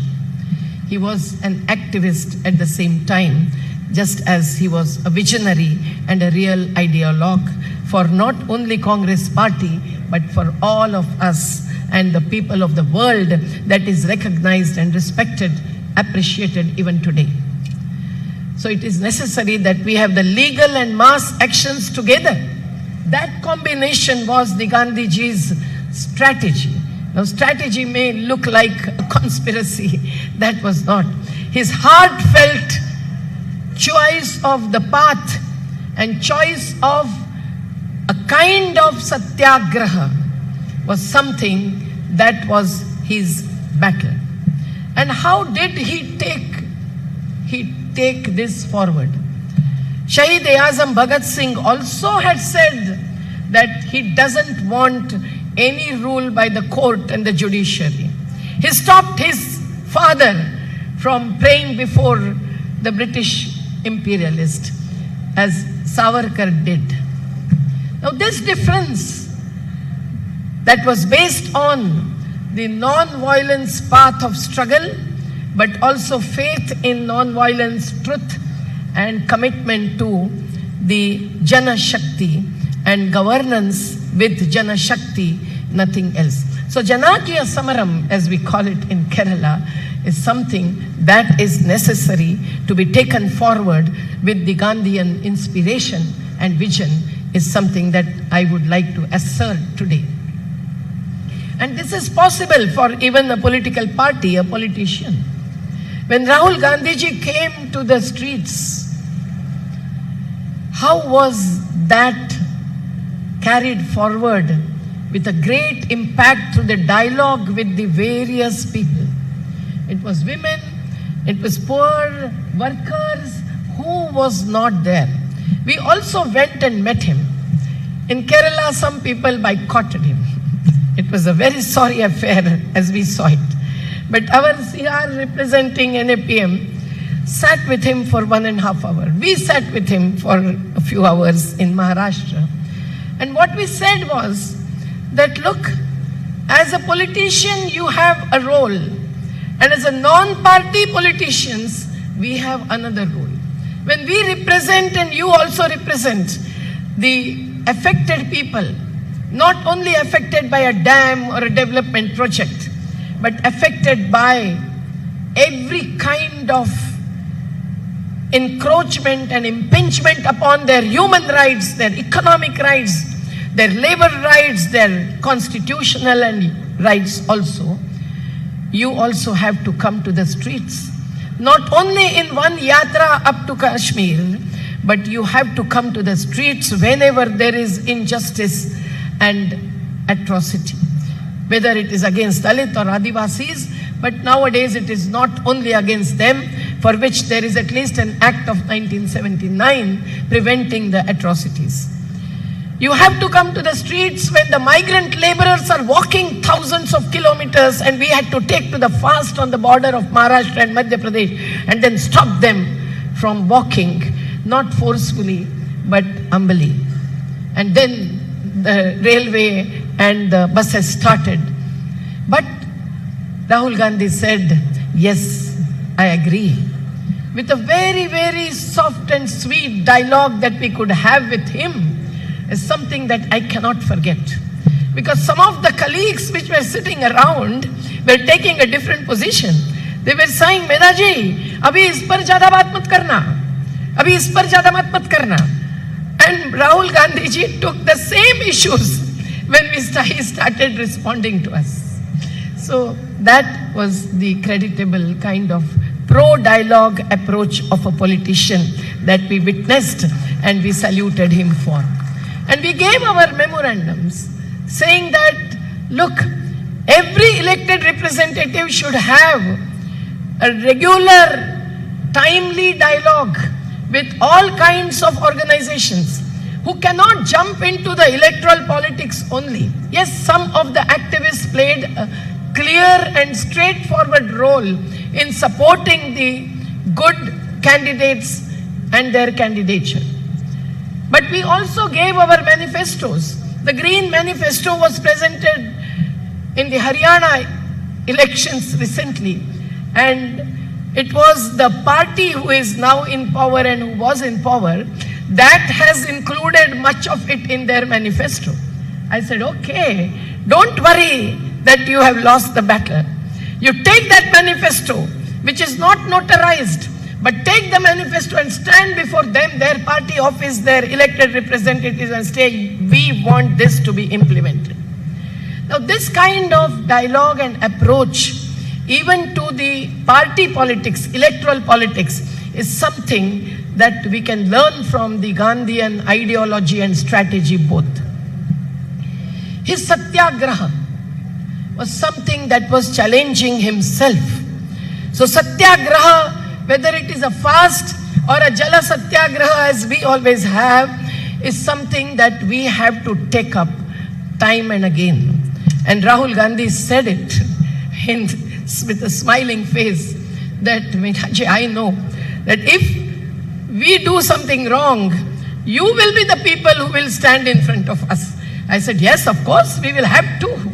He was an activist at the same time, just as he was a visionary and a real ideologue for not only Congress party, but for all of us and the people of the world that is recognized and respected, appreciated even today. So it is necessary that we have the legal and mass actions together. That combination was the Gandhiji's strategy. Now, strategy may look like a conspiracy. That was not. His heartfelt choice of the path and choice of a kind of satyagraha was something that was his battle. And how did he take this forward? Shahid-e-Azam Bhagat Singh also had said that he doesn't want any rule by the court and the judiciary. He stopped his father from praying before the British imperialist, as Savarkar did. Now this difference that was based on the non-violence path of struggle, but also faith in non-violence, truth, and commitment to the Jana Shakti and governance with Jana Shakti, nothing else. So Janakya Samaram, as we call it in Kerala, is something that is necessary to be taken forward with the Gandhian inspiration and vision, is something that I would like to assert today. And this is possible for even a political party, a politician. When Rahul Gandhiji came to the streets, how was that carried forward with a great impact through the dialogue with the various people? It was women, it was poor workers, who was not there. We also went and met him. In Kerala, some people boycotted him. It was a very sorry affair as we saw it. But our CR representing NAPM sat with him for 1.5 hours. We sat with him for a few hours in Maharashtra. And what we said was that, look, as a politician, you have a role. And as a non-party politicians, we have another role. When we represent and you also represent the affected people, not only affected by a dam or a development project, but affected by every kind of encroachment and impingement upon their human rights, their economic rights, their labor rights, their constitutional and rights also, you also have to come to the streets. Not only in one yatra up to Kashmir, but you have to come to the streets whenever there is injustice and atrocity. Whether it is against Dalit or Adivasis, but nowadays it is not only against them, for which there is at least an act of 1979 preventing the atrocities. You have to come to the streets when the migrant laborers are walking thousands of kilometers, and we had to take to the fast on the border of Maharashtra and Madhya Pradesh and then stop them from walking, not forcefully but humbly. And then the railway and the buses started. But Rahul Gandhi said, yes, I agree. With a very, very soft and sweet dialogue that we could have with him is something that I cannot forget. Because some of the colleagues which were sitting around were taking a different position. They were saying, Medaji, abhi is par zyada baat mat karna. Abhi is par zyada mat karna. And Rahul Gandhi ji took the same issues when he started responding to us. So that was the creditable kind of pro-dialogue approach of a politician that we witnessed and we saluted him for. And we gave our memorandums saying that, look, every elected representative should have a regular, timely dialogue with all kinds of organizations who cannot jump into the electoral politics only. Yes, some of the activists played a clear and straightforward role in supporting the good candidates and their candidature. But we also gave our manifestos. The Green Manifesto was presented in the Haryana elections recently, and it was the party who is now in power and who was in power that has included much of it in their manifesto. I said, okay, don't worry that you have lost the battle. You take that manifesto, which is not notarized, but take the manifesto and stand before them, their party office, their elected representatives, and say, we want this to be implemented. Now, this kind of dialogue and approach, even to the party politics, electoral politics, is something that we can learn from the Gandhian ideology and strategy both. His satyagraha was something that was challenging himself. So satyagraha, whether it is a fast or a jala satyagraha as we always have, is something that we have to take up time and again. And Rahul Gandhi said it with a smiling face that, I know that if we do something wrong, you will be the people who will stand in front of us. I said, yes, of course, we will have to.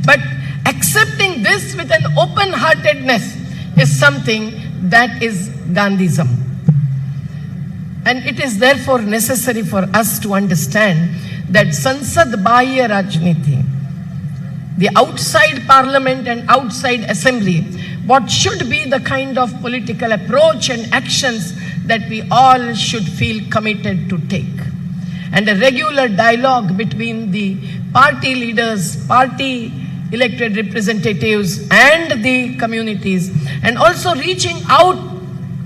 But accepting this with an open-heartedness is something that is Gandhism. And it is therefore necessary for us to understand that Sansad Bahya Rajniti, the outside parliament and outside assembly, what should be the kind of political approach and actions that we all should feel committed to take. And a regular dialogue between the party leaders, party elected representatives and the communities, and also reaching out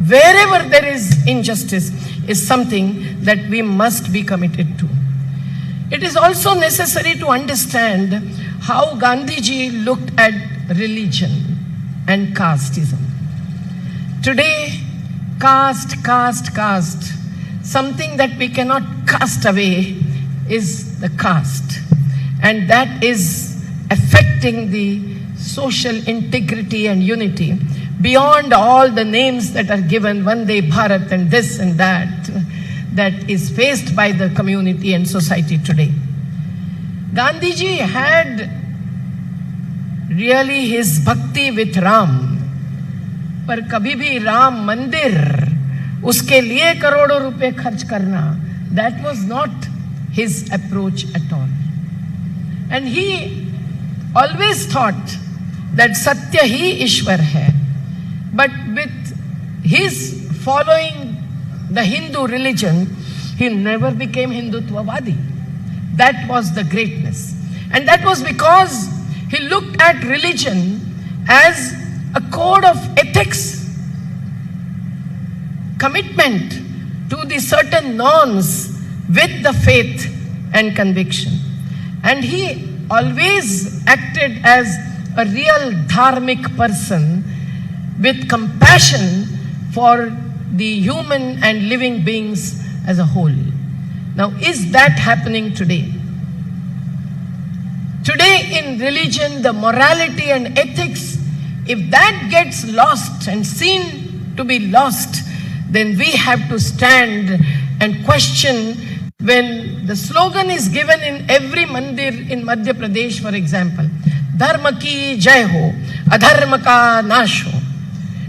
wherever there is injustice, is something that we must be committed to. It is also necessary to understand how Gandhiji looked at religion and casteism. Today, caste, something that we cannot cast away is the caste. And that is affecting the social integrity and unity beyond all the names that are given, Vande Bharat and this and that, that is faced by the community and society today. Gandhiji had really his bhakti with Ram, पर कभी भी राम मंदिर उसके लिए करोड़ों रुपए खर्च करना, that was not his approach at all. And he always thought that Satya hi Ishwar hai. But with his following the Hindu religion, he never became Hindutvavadi. That was the greatness. And that was because he looked at religion as a code of ethics, commitment to the certain norms with the faith and conviction. And he always acted as a real dharmic person with compassion for the human and living beings as a whole. Now, is that happening today? Today in religion, the morality and ethics, if that gets lost and seen to be lost, then we have to stand and question. When the slogan is given in every mandir in Madhya Pradesh, for example, Dharma ki jai ho, adharma ka nash ho.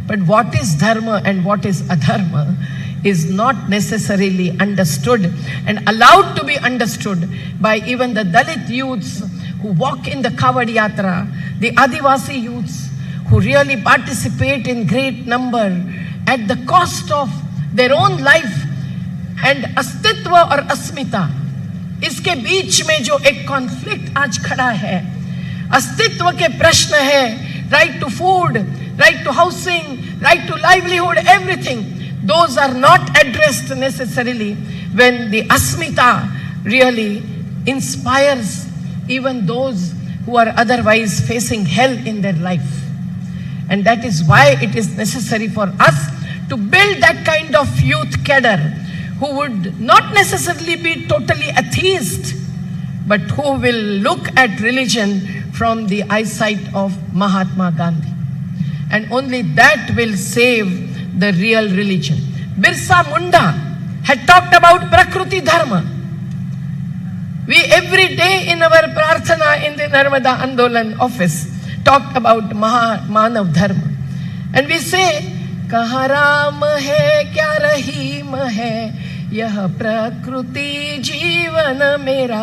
But what is dharma and what is adharma is not necessarily understood and allowed to be understood by even the Dalit youths who walk in the Kavad Yatra, the Adivasi youths who really participate in great number at the cost of their own life. And अस्तित्व और अस्मिता, इसके बीच में जो एक conflict आज खड़ा है, अस्तित्व के प्रश्न है, right to food, right to housing, right to livelihood, everything, those are not addressed necessarily when the asmita really inspires even those who are otherwise facing hell in their life. And that is why it is necessary for us to build that kind of youth cadre who would not necessarily be totally atheist, but who will look at religion from the eyesight of Mahatma Gandhi. And only that will save the real religion. Birsa Munda had talked about Prakriti Dharma. We every day in our Prarthana in the Narmada Andolan office talked about Manav Dharma. And we say, Kaha Ram hai, kya Rahim hai, यह प्रकृति जीवन मेरा,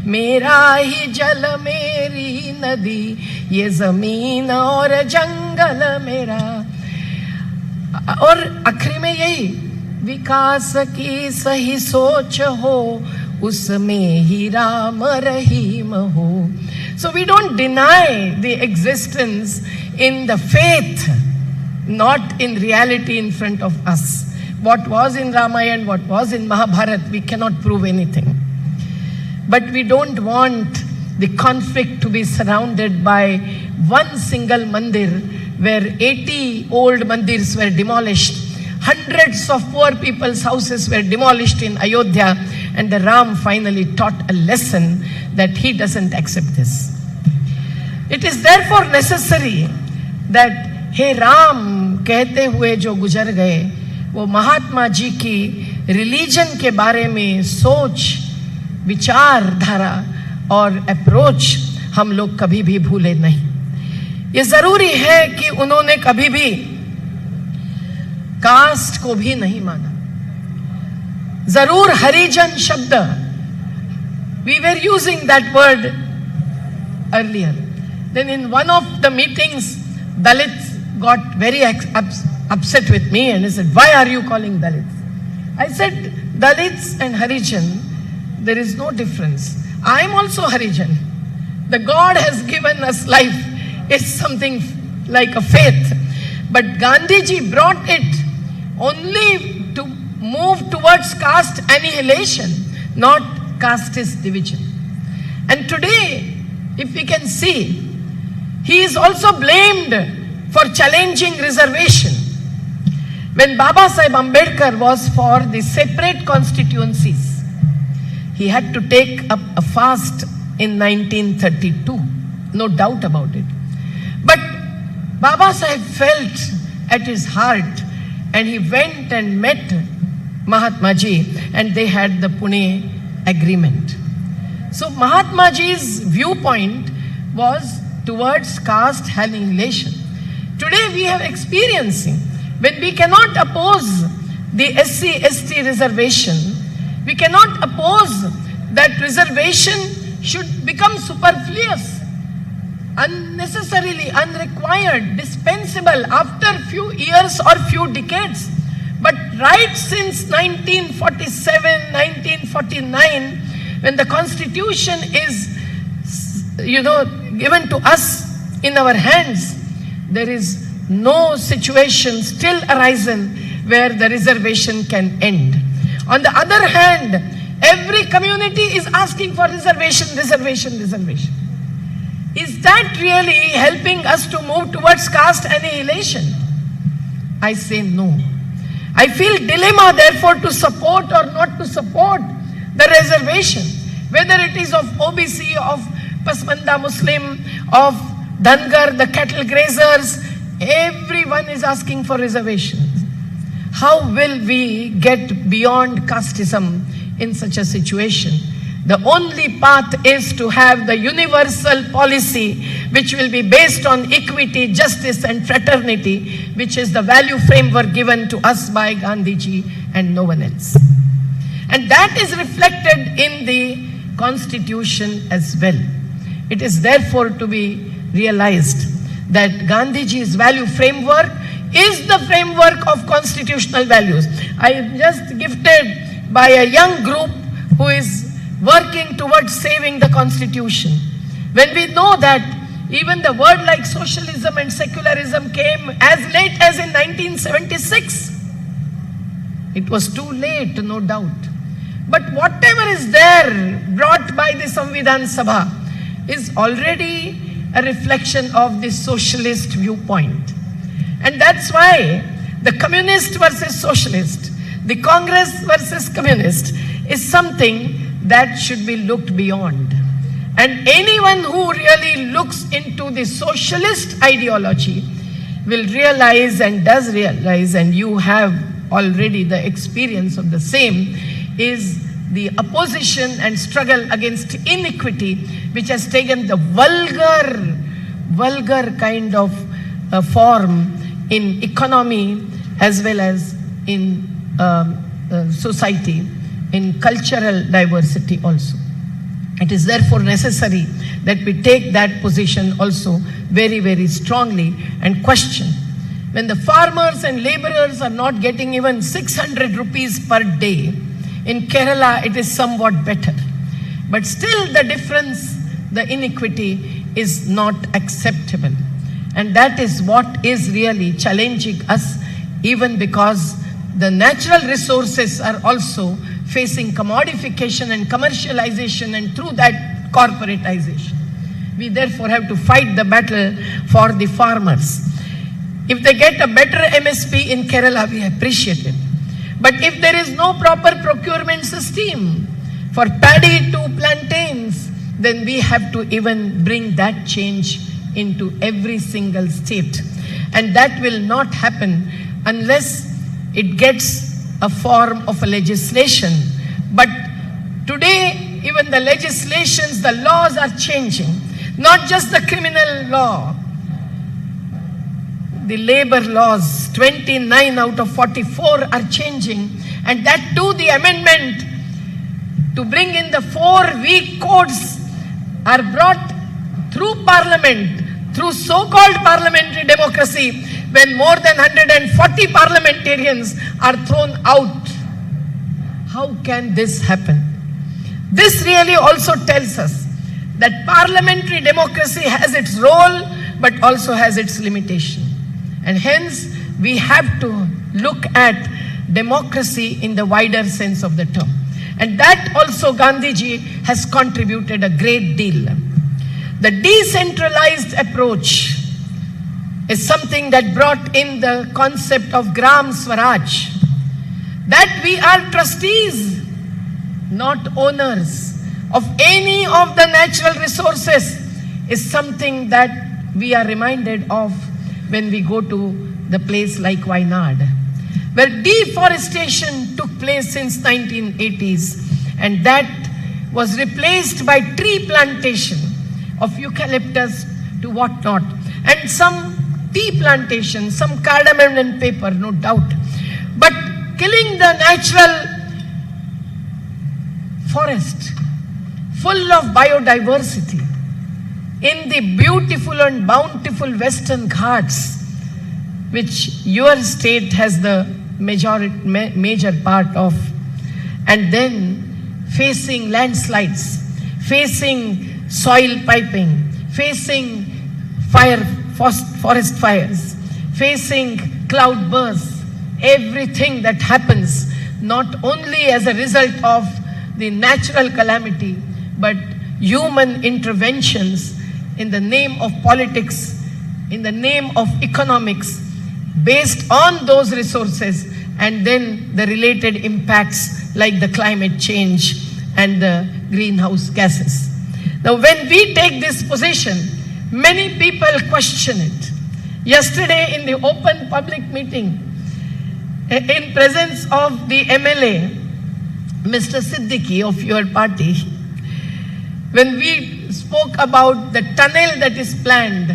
मेरा ही जल मेरी नदी, ये जमीन और जंगल मेरा. और आखिरी में यही, विकास की सही सोच हो, उसमें ही राम रहीम हो. So we don't deny the existence in the faith, not in reality in front of us. What was in Ramayana, what was in Mahabharata, we cannot prove anything. But we don't want the conflict to be surrounded by one single mandir where 80 old mandirs were demolished. Hundreds of poor people's houses were demolished in Ayodhya, and the Ram finally taught a lesson that he doesn't accept this. It is therefore necessary that हे राम कहते हुए जो गुजर गए, वो महात्मा जी की religion के बारे में सोच, विचारधारा और अप्रोच हम लोग कभी भी भूले नहीं. ये जरूरी है कि उन्होंने कभी भी कास्ट को भी नहीं माना. जरूर हरिजन शब्द, we were using that word earlier. Then in one of the meetings, Dalits got very upset with me and he said, why are you calling Dalits? I said, Dalits and Harijan, there is no difference. I am also Harijan. The God has given us life. It's something like a faith. But Gandhiji brought it only to move towards caste annihilation, not casteist division. And today, if we can see, he is also blamed for challenging reservation. When Baba Saheb Ambedkar was for the separate constituencies, he had to take up a fast in 1932, no doubt about it. But Baba Saheb felt at his heart and he went and met Mahatma Ji and they had the Pune agreement. So Mahatma Ji's viewpoint was towards caste annihilation. Today we have experiencing, when we cannot oppose the SC/ST reservation, we cannot oppose that reservation should become superfluous, unnecessarily unrequired, dispensable after few years or few decades. But right since 1947, 1949, when the constitution is, given to us in our hands, there is no situation still arisen where the reservation can end. On the other hand, every community is asking for reservation. Is that really helping us to move towards caste annihilation? I say no. I feel dilemma therefore to support or not to support the reservation, whether it is of OBC, of Pasmanda Muslim, of Dhangar, the cattle grazers. Everyone is asking for reservations. How will we get beyond casteism in such a situation? The only path is to have the universal policy which will be based on equity, justice and fraternity, which is the value framework given to us by Gandhiji and no one else. And that is reflected in the Constitution as well. It is therefore to be realized that Gandhiji's value framework is the framework of constitutional values. I am just gifted by a young group who is working towards saving the Constitution. When we know that even the word like socialism and secularism came as late as in 1976, it was too late, no doubt. But whatever is there brought by the Samvidhan Sabha is already a reflection of the socialist viewpoint. And that's why the communist versus socialist, the Congress versus communist is something that should be looked beyond. And anyone who really looks into the socialist ideology will realize and does realize, and you have already the experience of the same, is the opposition and struggle against inequity, which has taken the vulgar kind of form in economy as well as in society, in cultural diversity also. It is therefore necessary that we take that position also very, very strongly and question. When the farmers and laborers are not getting even 600 rupees per day, in Kerala it is somewhat better. But still the difference, the inequity is not acceptable. And that is what is really challenging us, even because the natural resources are also facing commodification and commercialization, and through that corporatization. We therefore have to fight the battle for the farmers. If they get a better MSP in Kerala, we appreciate it. But if there is no proper procurement system for paddy to plantains, then we have to even bring that change into every single state. And that will not happen unless it gets a form of a legislation. But today, even the legislations, the laws are changing. Not just the criminal law, the labor laws, 29 out of 44 are changing. And that too, the amendment to bring in the 4 weak codes are brought through parliament, through so-called parliamentary democracy, when more than 140 parliamentarians are thrown out. How can this happen? This really also tells us that parliamentary democracy has its role, but also has its limitation. And hence, we have to look at democracy in the wider sense of the term. And that also Gandhiji has contributed a great deal. The decentralized approach is something that brought in the concept of Gram Swaraj, that we are trustees, not owners of any of the natural resources, is something that we are reminded of when we go to the place like Wayanad, where deforestation took place since 1980s, and that was replaced by tree plantation of eucalyptus to whatnot, and some tea plantation, some cardamom and paper, no doubt. But killing the natural forest, full of biodiversity, in the beautiful and bountiful Western Ghats, which your state has the major part of, and then facing landslides, facing soil piping, facing forest fires, facing cloud bursts, everything that happens not only as a result of the natural calamity, but human interventions in the name of politics, in the name of economics, based on those resources, and then the related impacts like the climate change and the greenhouse gases. Now, when we take this position, many people question it. Yesterday in the open public meeting, in presence of the MLA, Mr. Siddiqui of your party, when we spoke about the tunnel that is planned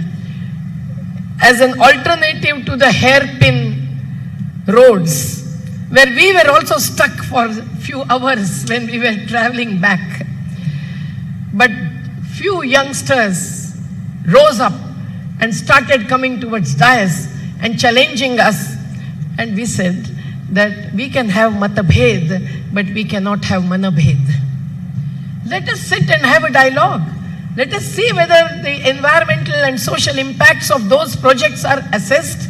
as an alternative to the hairpin roads, where we were also stuck for a few hours when we were traveling back. But few youngsters rose up and started coming towards dais and challenging us, and we said that we can have matabhed, but we cannot have manabhed. Let us sit and have a dialogue. Let us see whether the environmental and social impacts of those projects are assessed,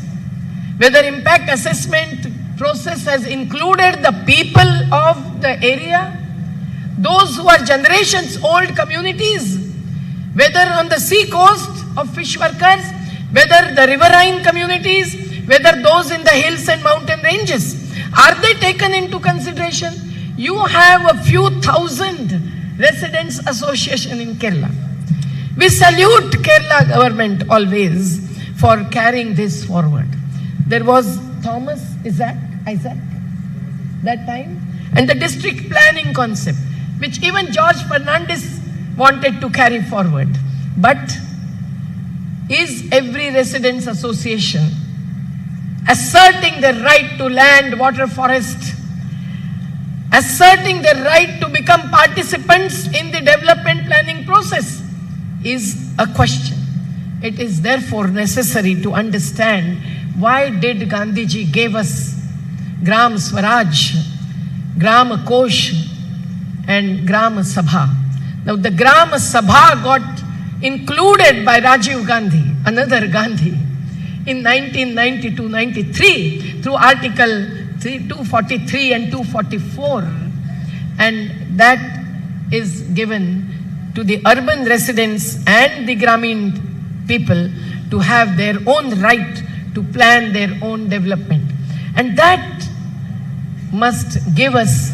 whether impact assessment process has included the people of the area, those who are generations old communities, whether on the sea coast of fish workers, whether the riverine communities, whether those in the hills and mountain ranges. Are they taken into consideration? You have a few thousand residents association in Kerala. We salute Kerala government always for carrying this forward. There was Isaac, that time, and the district planning concept, which even George Fernandez wanted to carry forward. But is every residents association asserting the right to land, water, forest, asserting the right to become participants in the development planning process is a question. It is therefore necessary to understand why did Gandhiji gave us Gram Swaraj, Gram Kosh and Gram Sabha. Now the Gram Sabha got included by Rajiv Gandhi, another Gandhi, in 1992-93 through Article 243 and 244, and that is given to the urban residents and the Gramin people to have their own right to plan their own development. And that must give us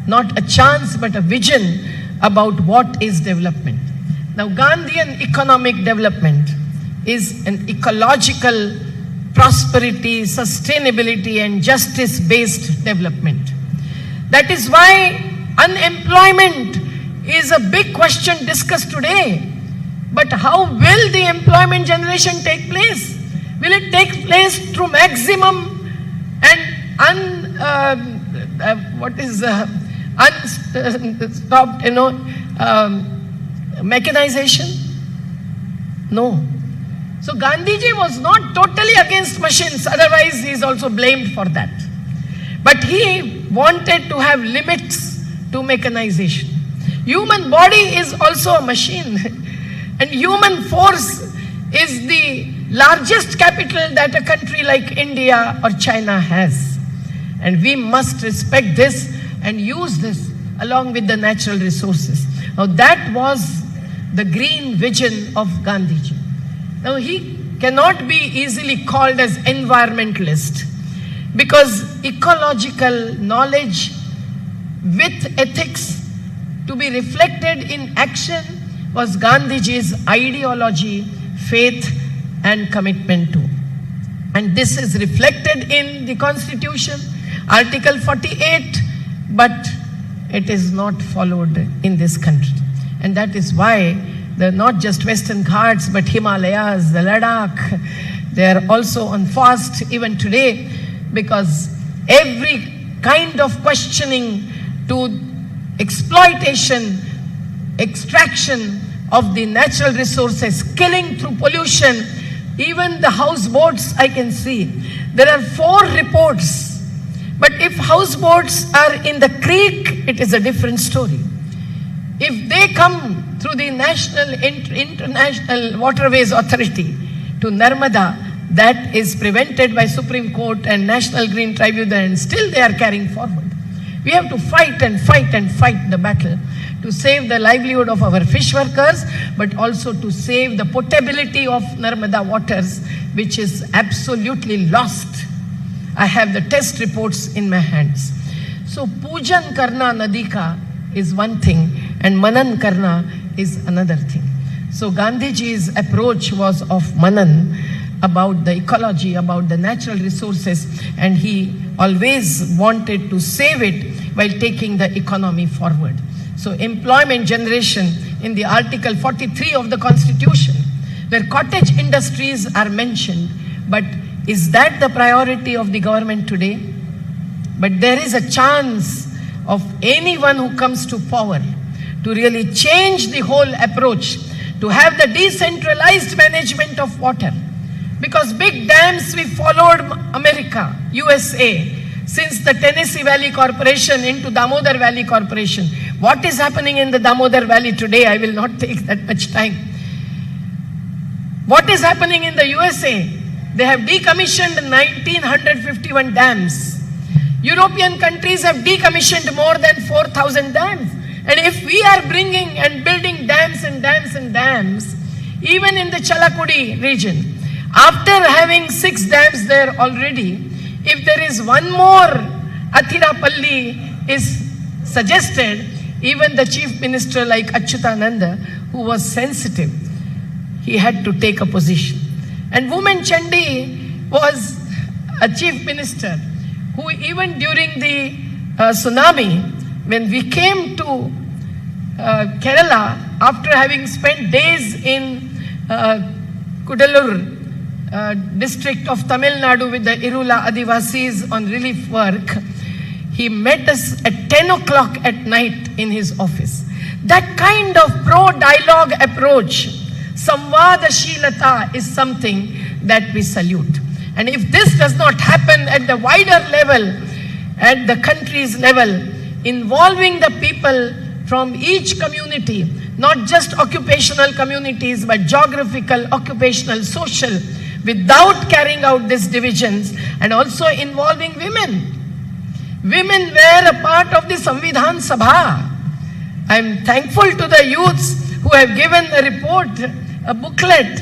not a chance but a vision about what is development. Now, Gandhian economic development is an ecological prosperity, sustainability and justice-based development. That is why unemployment is a big question discussed today. But how will the employment generation take place? Will it take place through maximum and unstopped, mechanization? No. So Gandhiji was not totally against machines, otherwise he is also blamed for that. But he wanted to have limits to mechanization. Human body is also a machine and human force is the largest capital that a country like India or China has. And we must respect this and use this along with the natural resources. Now that was the green vision of Gandhiji. Now he cannot be easily called as environmentalist because ecological knowledge with ethics to be reflected in action was Gandhiji's ideology, faith and commitment to. And this is reflected in the Constitution, Article 48, but it is not followed in this country. And that is why not just Western Ghats, but Himalayas, the Ladakh, they are also on fast even today, because every kind of questioning to exploitation, extraction of the natural resources, killing through pollution, even the houseboats I can see. There are 4 reports, but if houseboats are in the creek, it is a different story. If they come through the National International Waterways Authority to Narmada, that is prevented by Supreme Court and National Green Tribunal, and still they are carrying forward. We have to fight and fight and fight the battle to save the livelihood of our fish workers, but also to save the potability of Narmada waters, which is absolutely lost. I have the test reports in my hands. So Pujan Karna Nadi ka is one thing and Manan Karna is another thing. So Gandhiji's approach was of Manan, about the ecology, about the natural resources, and he always wanted to save it while taking the economy forward. So employment generation in the Article 43 of the Constitution, where cottage industries are mentioned, but is that the priority of the government today? But there is a chance of anyone who comes to power to really change the whole approach, to have the decentralized management of water. Because big dams, we followed America, USA, since the Tennessee Valley Corporation into Damodar Valley Corporation. What is happening in the Damodar Valley today? I will not take that much time. What is happening in the USA? They have decommissioned 1951 dams. European countries have decommissioned more than 4,000 dams. And if we are bringing and building dams and dams and dams, even in the Chalakudi region, after having 6 dams there already, if there is one more Athirapalli is suggested, even the chief minister like Achyutananda, who was sensitive, he had to take a position. And Women Chandi was a chief minister who even during the tsunami, when we came to Kerala, after having spent days in Kudalur district of Tamil Nadu with the Irula Adivasis on relief work, he met us at 10 o'clock at night in his office. That kind of pro-dialogue approach, Samvadashilata, is something that we salute. And if this does not happen at the wider level, at the country's level, involving the people from each community, not just occupational communities, but geographical, occupational, social, without carrying out these divisions, and also involving women. Women were a part of the Samvidhan Sabha. I am thankful to the youths who have given a report, a booklet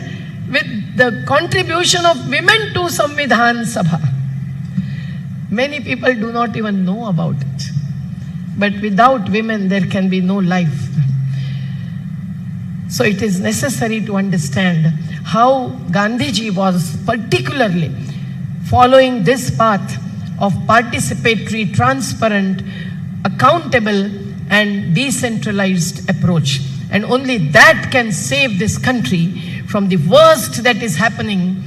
with the contribution of women to Samvidhan Sabha. Many people do not even know about it. But without women, there can be no life. So it is necessary to understand how Gandhiji was particularly following this path of participatory, transparent, accountable and decentralized approach. And only that can save this country from the worst that is happening,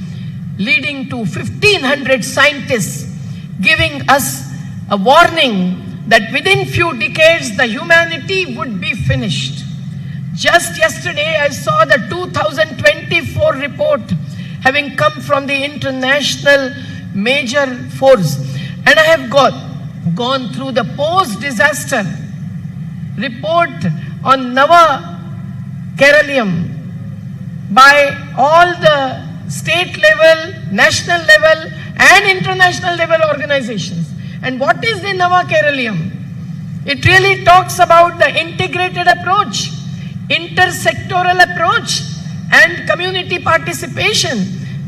leading to 1,500 scientists giving us a warning that within few decades the humanity would be finished. Just yesterday I saw the 2024 report having come from the international major force, and I have gone through the post-disaster report on Nava Keralium by all the state level, national level and international level organizations. And what is the Nava Keralium? It really talks about the integrated approach, intersectoral approach and community participation,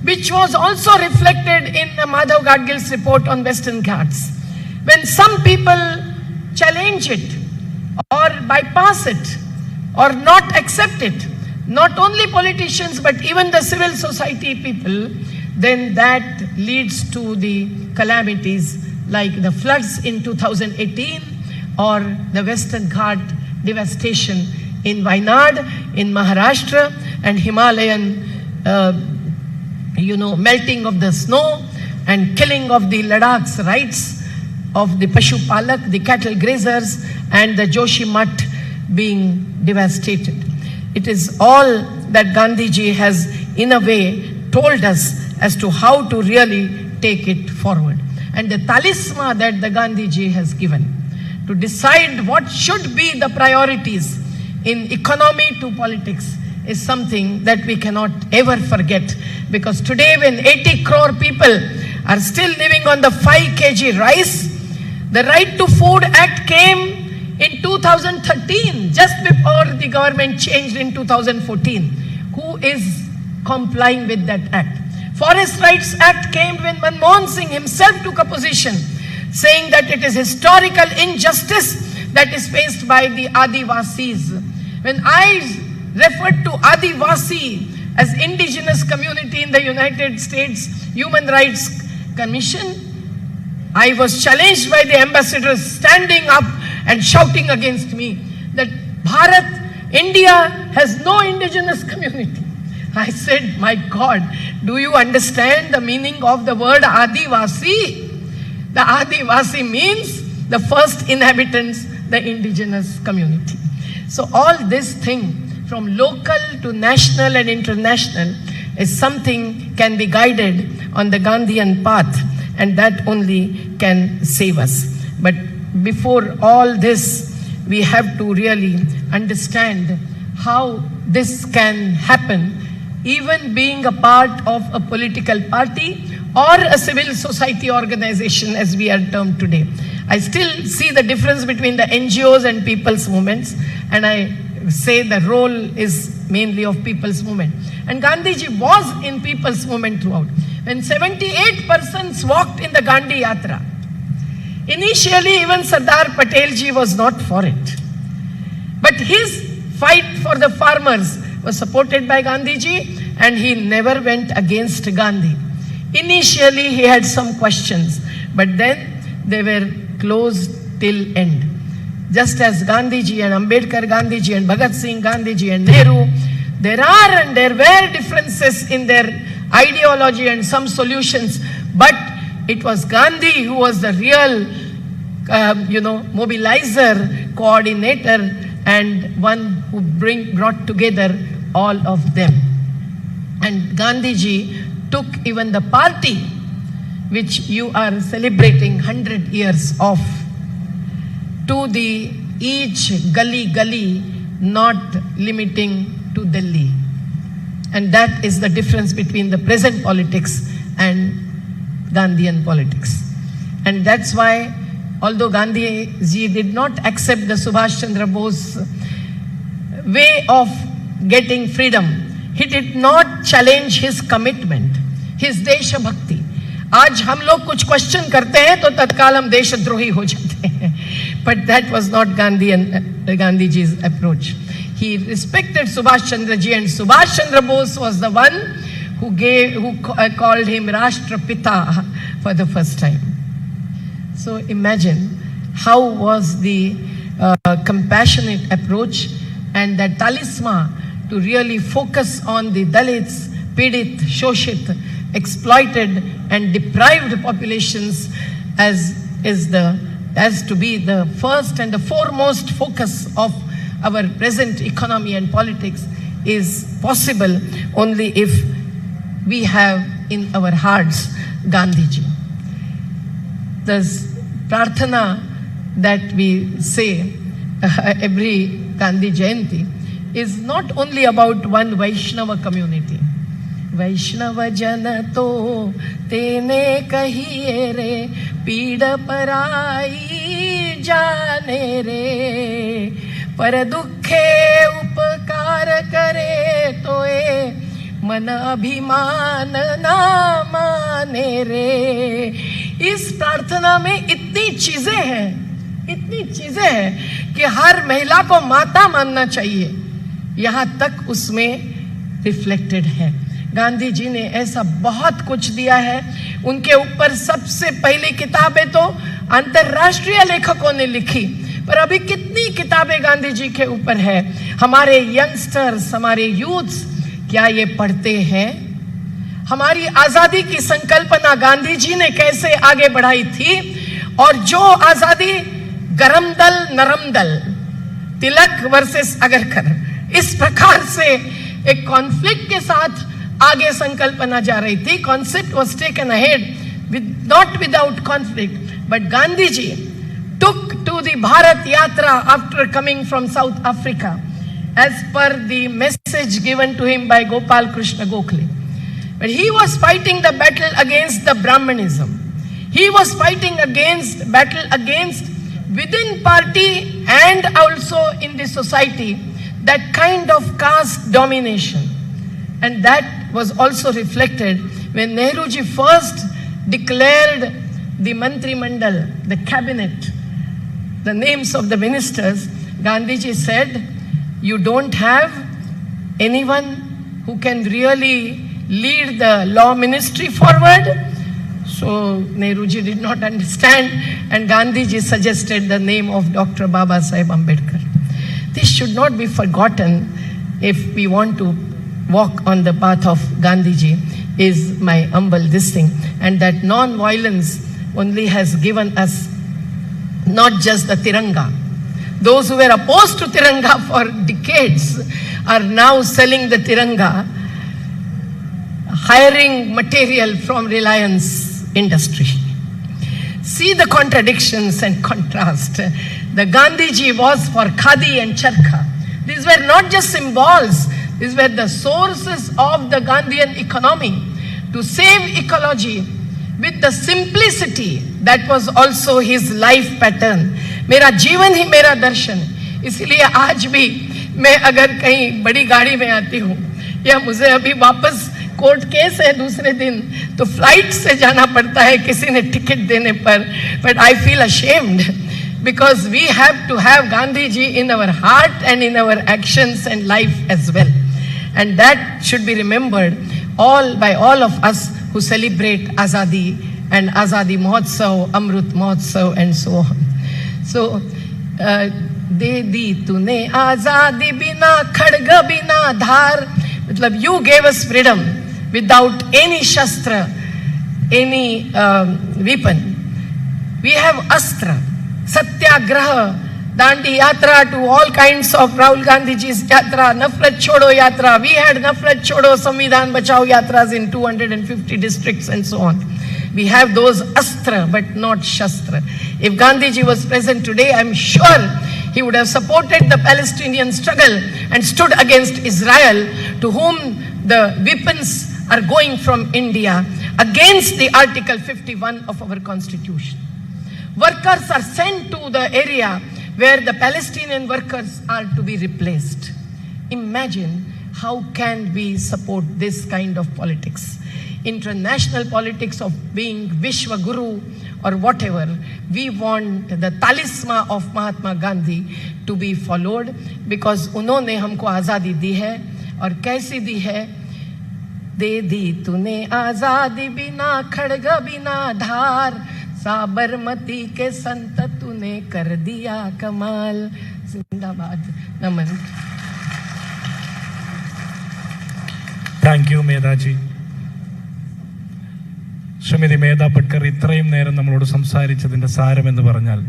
which was also reflected in Madhav Gadgil's report on Western Ghats. When some people challenge it or bypass it or not accept it, not only politicians but even the civil society people, then that leads to the calamities like the floods in 2018 or the Western Ghat devastation in Wayanad, in Maharashtra, and Himalayan, melting of the snow and killing of the Ladakh's rights of the Pashupalak, the cattle grazers, and the Joshimath being devastated. It is all that Gandhiji has, in a way, told us as to how to really take it forward. And the talisman that the Gandhiji has given to decide what should be the priorities in economy to politics is something that we cannot ever forget, because today when 80 crore people are still living on the 5 kg rice, The Right to Food Act came in 2013, just before the government changed in 2014. Who is complying with that act? Forest Rights Act came when Manmohan Singh himself took a position saying that it is historical injustice that is faced by the Adivasis. When I referred to Adivasi as indigenous community in the United States Human Rights Commission, I was challenged by the ambassadors standing up and shouting against me that Bharat, India has no indigenous community. I said, my God, do you understand the meaning of the word Adivasi? The Adivasi means the first inhabitants, the indigenous community. So all this thing from local to national and international is something can be guided on the Gandhian path, and that only can save us. But before all this, we have to really understand how this can happen, even being a part of a political party or a civil society organization as we are termed today. I still see the difference between the NGOs and people's movements, and I say the role is mainly of people's movement. And Gandhiji was in people's movement throughout. When 78 persons walked in the Gandhi Yatra, initially even Sardar Patelji was not for it. But his fight for the farmers was supported by Gandhiji, and he never went against Gandhi. Initially he had some questions, but then they were closed till end. Just as Gandhiji and Ambedkar Gandhiji and Bhagat Singh Gandhiji and Nehru, there are and there were differences in their ideology and some solutions, but it was Gandhi who was the real mobilizer, coordinator, and one who brought together all of them. And Gandhiji took even the party which you are celebrating 100 years of to the each gully, not limiting to Delhi. And that is the difference between the present politics and Gandhian politics. And that's why, although Gandhiji did not accept the Subhash Chandra Bose way of getting freedom, he did not challenge his commitment, his Desha Bhakti. आज हम लोग कुछ question करते हैं तो तत्काल हम देशद्रोही हो जाते हैं. But that was not Gandhiji's approach. He respected Subhash Chandra Ji, and Subhash Chandra Bose was the one who called him Rashtrapita for the first time. So imagine how was the compassionate approach and that talisman to really focus on the Dalits, Pidit, Shoshit, exploited and deprived populations as to be the first and the foremost focus of our present economy and politics is possible only if we have in our hearts Gandhiji. This prarthana that we say every Gandhi Jayanti is not only about one Vaishnava community. वैष्णव जन तो तेने कहिए रे पीड़ पराई जाने रे पर दुखे उपकार करे तो मन अभिमान ना माने रे. इस प्रार्थना में इतनी चीजें हैं कि हर महिला को माता मानना चाहिए, यहाँ तक उसमें रिफ्लेक्टेड है. गांधी जी ने ऐसा बहुत कुछ दिया है. उनके ऊपर सबसे पहली किताबें तो अंतरराष्ट्रीय लेखकों ने लिखी, पर अभी कितनी किताबें गांधी जी के ऊपर है. हमारे यंगस्टर्स, हमारे यूथ्स क्या ये पढ़ते हैं? हमारी आजादी की संकल्पना गांधी जी ने कैसे आगे बढ़ाई थी, और जो आजादी गरम दल नरम दल, तिलक वर्सेस अगरकर, इस प्रकार से एक कॉन्फ्लिक्ट के साथ आगे संकल्पना जा रही थी. Concept was taken ahead not without conflict, but Gandhi ji took to the Bharat Yatra after coming from South Africa as per the message given to him by Gopal Krishna Gokhale. But he was fighting the battle against the Brahmanism. He was fighting battle against within party and also in the society, that kind of caste domination. And that was also reflected when Nehruji first declared the Mantri Mandal, the cabinet, the names of the ministers. Gandhiji said, you don't have anyone who can really lead the law ministry forward. So Nehruji did not understand, and Gandhiji suggested the name of Dr. Baba Saheb Ambedkar. This should not be forgotten if we want to walk on the path of Gandhiji, is my humble this thing. And that non-violence only has given us not just the Tiranga. Those who were opposed to Tiranga for decades are now selling the Tiranga, hiring material from Reliance industry. See the contradictions and contrast. The Gandhiji was for Khadi and Charkha. These were not just symbols. These were the sources of the Gandhian economy to save ecology with the simplicity that was also his life pattern. मेरा जीवन ही मेरा दर्शन, इसलिए आज भी मैं अगर कहीं बड़ी गाड़ी में आती हूँ या मुझे अभी वापस कोर्ट केस है दूसरे दिन तो फ्लाइट से जाना पड़ता है किसी ने टिकट देने पर, but I feel ashamed because we have to have Gandhi ji in our heart and in our actions and life as well, and that should be remembered by all of us who celebrate Azadi and Azadi Mahotsav, Amrut Mahotsav and so on. So दे दी तूने आजादी बिना खड़ग बिना धार, मतलब you gave us freedom without any shastra, any weapon. We have astra, satyagraha, Dandi Yatra, to all kinds of Rahul Gandhi ji's Yatra, Nafrat Chodo Yatra. We had Nafrat Chodo Samvidhan Bachao Yatras in 250 districts and so on. We have those astra but not shastra. If Gandhiji was present today, I'm sure he would have supported the Palestinian struggle and stood against Israel, to whom the weapons are going from India, against the Article 51 of our constitution. Workers are sent to the area where the Palestinian workers are to be replaced. Imagine how can we support this kind of politics? International politics of being Vishwa Guru or whatever. We want the talisman of Mahatma Gandhi to be followed, because उन्होंने हमको आज़ादी दी है, और कैसी दी है? दे दी तूने आज़ादी बिना खड़ग बिना धार, साबरमती के संत तूने कर दिया कमाल. जिंदाबाद. नमन. Thank you, മേധാജി. ശ്രീമതി മേധാ പട്കർ ഇത്രയും നേരം നമ്മളോട് സംസാരിച്ചതിൻ്റെ സാരമെന്ന് പറഞ്ഞാൽ,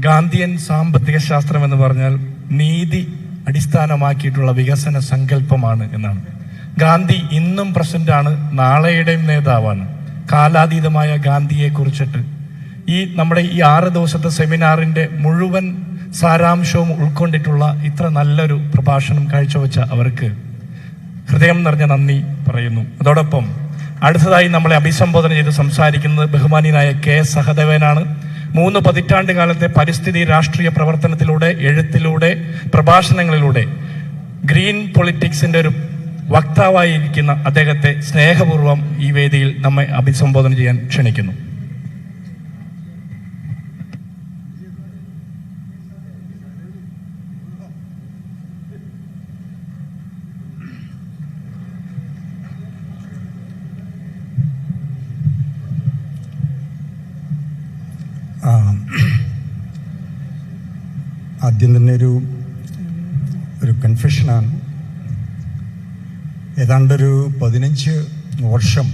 ഗാന്ധിയൻ സാമ്പത്തിക ശാസ്ത്രം എന്ന് പറഞ്ഞാൽ നീതി അടിസ്ഥാനമാക്കിയിട്ടുള്ള വികസന സങ്കല്പമാണ് എന്നാണ്. ഗാന്ധി ഇന്നും പ്രസന്റാണ്, നാളെയുടെയും നേതാവാണ്. കാലാതീതമായ ഗാന്ധിയെ കുറിച്ചിട്ട് നമ്മുടെ ഈ 6 ദിവസത്തെ സെമിനാറിൻ്റെ മുഴുവൻ സാരാംശവും ഉൾക്കൊണ്ടിട്ടുള്ള ഇത്ര നല്ലൊരു പ്രഭാഷണം കാഴ്ചവെച്ച അവർക്ക് ഹൃദയം നിറഞ്ഞ നന്ദി പറയുന്നു. അതോടൊപ്പം അടുത്തതായി നമ്മളെ അഭിസംബോധന ചെയ്ത് സംസാരിക്കുന്നത് ബഹുമാനിയായ കെ സഹദേവനാണ്. 3 പതിറ്റാണ്ട് കാലത്തെ പരിസ്ഥിതി രാഷ്ട്രീയ പ്രവർത്തനത്തിലൂടെ, എഴുത്തിലൂടെ, പ്രഭാഷണങ്ങളിലൂടെ ഗ്രീൻ പൊളിറ്റിക്സിന്റെ ഒരു വക്താവായിരിക്കുന്ന അദ്ദേഹത്തെ സ്നേഹപൂർവ്വം ഈ വേദിയിൽ നമ്മെ അഭിസംബോധന ചെയ്യാൻ ക്ഷണിക്കുന്നു. ആദ്യം തന്നെ ഒരു കൺഫെഷനാണ്. ഏതാണ്ടൊരു 15 വർഷം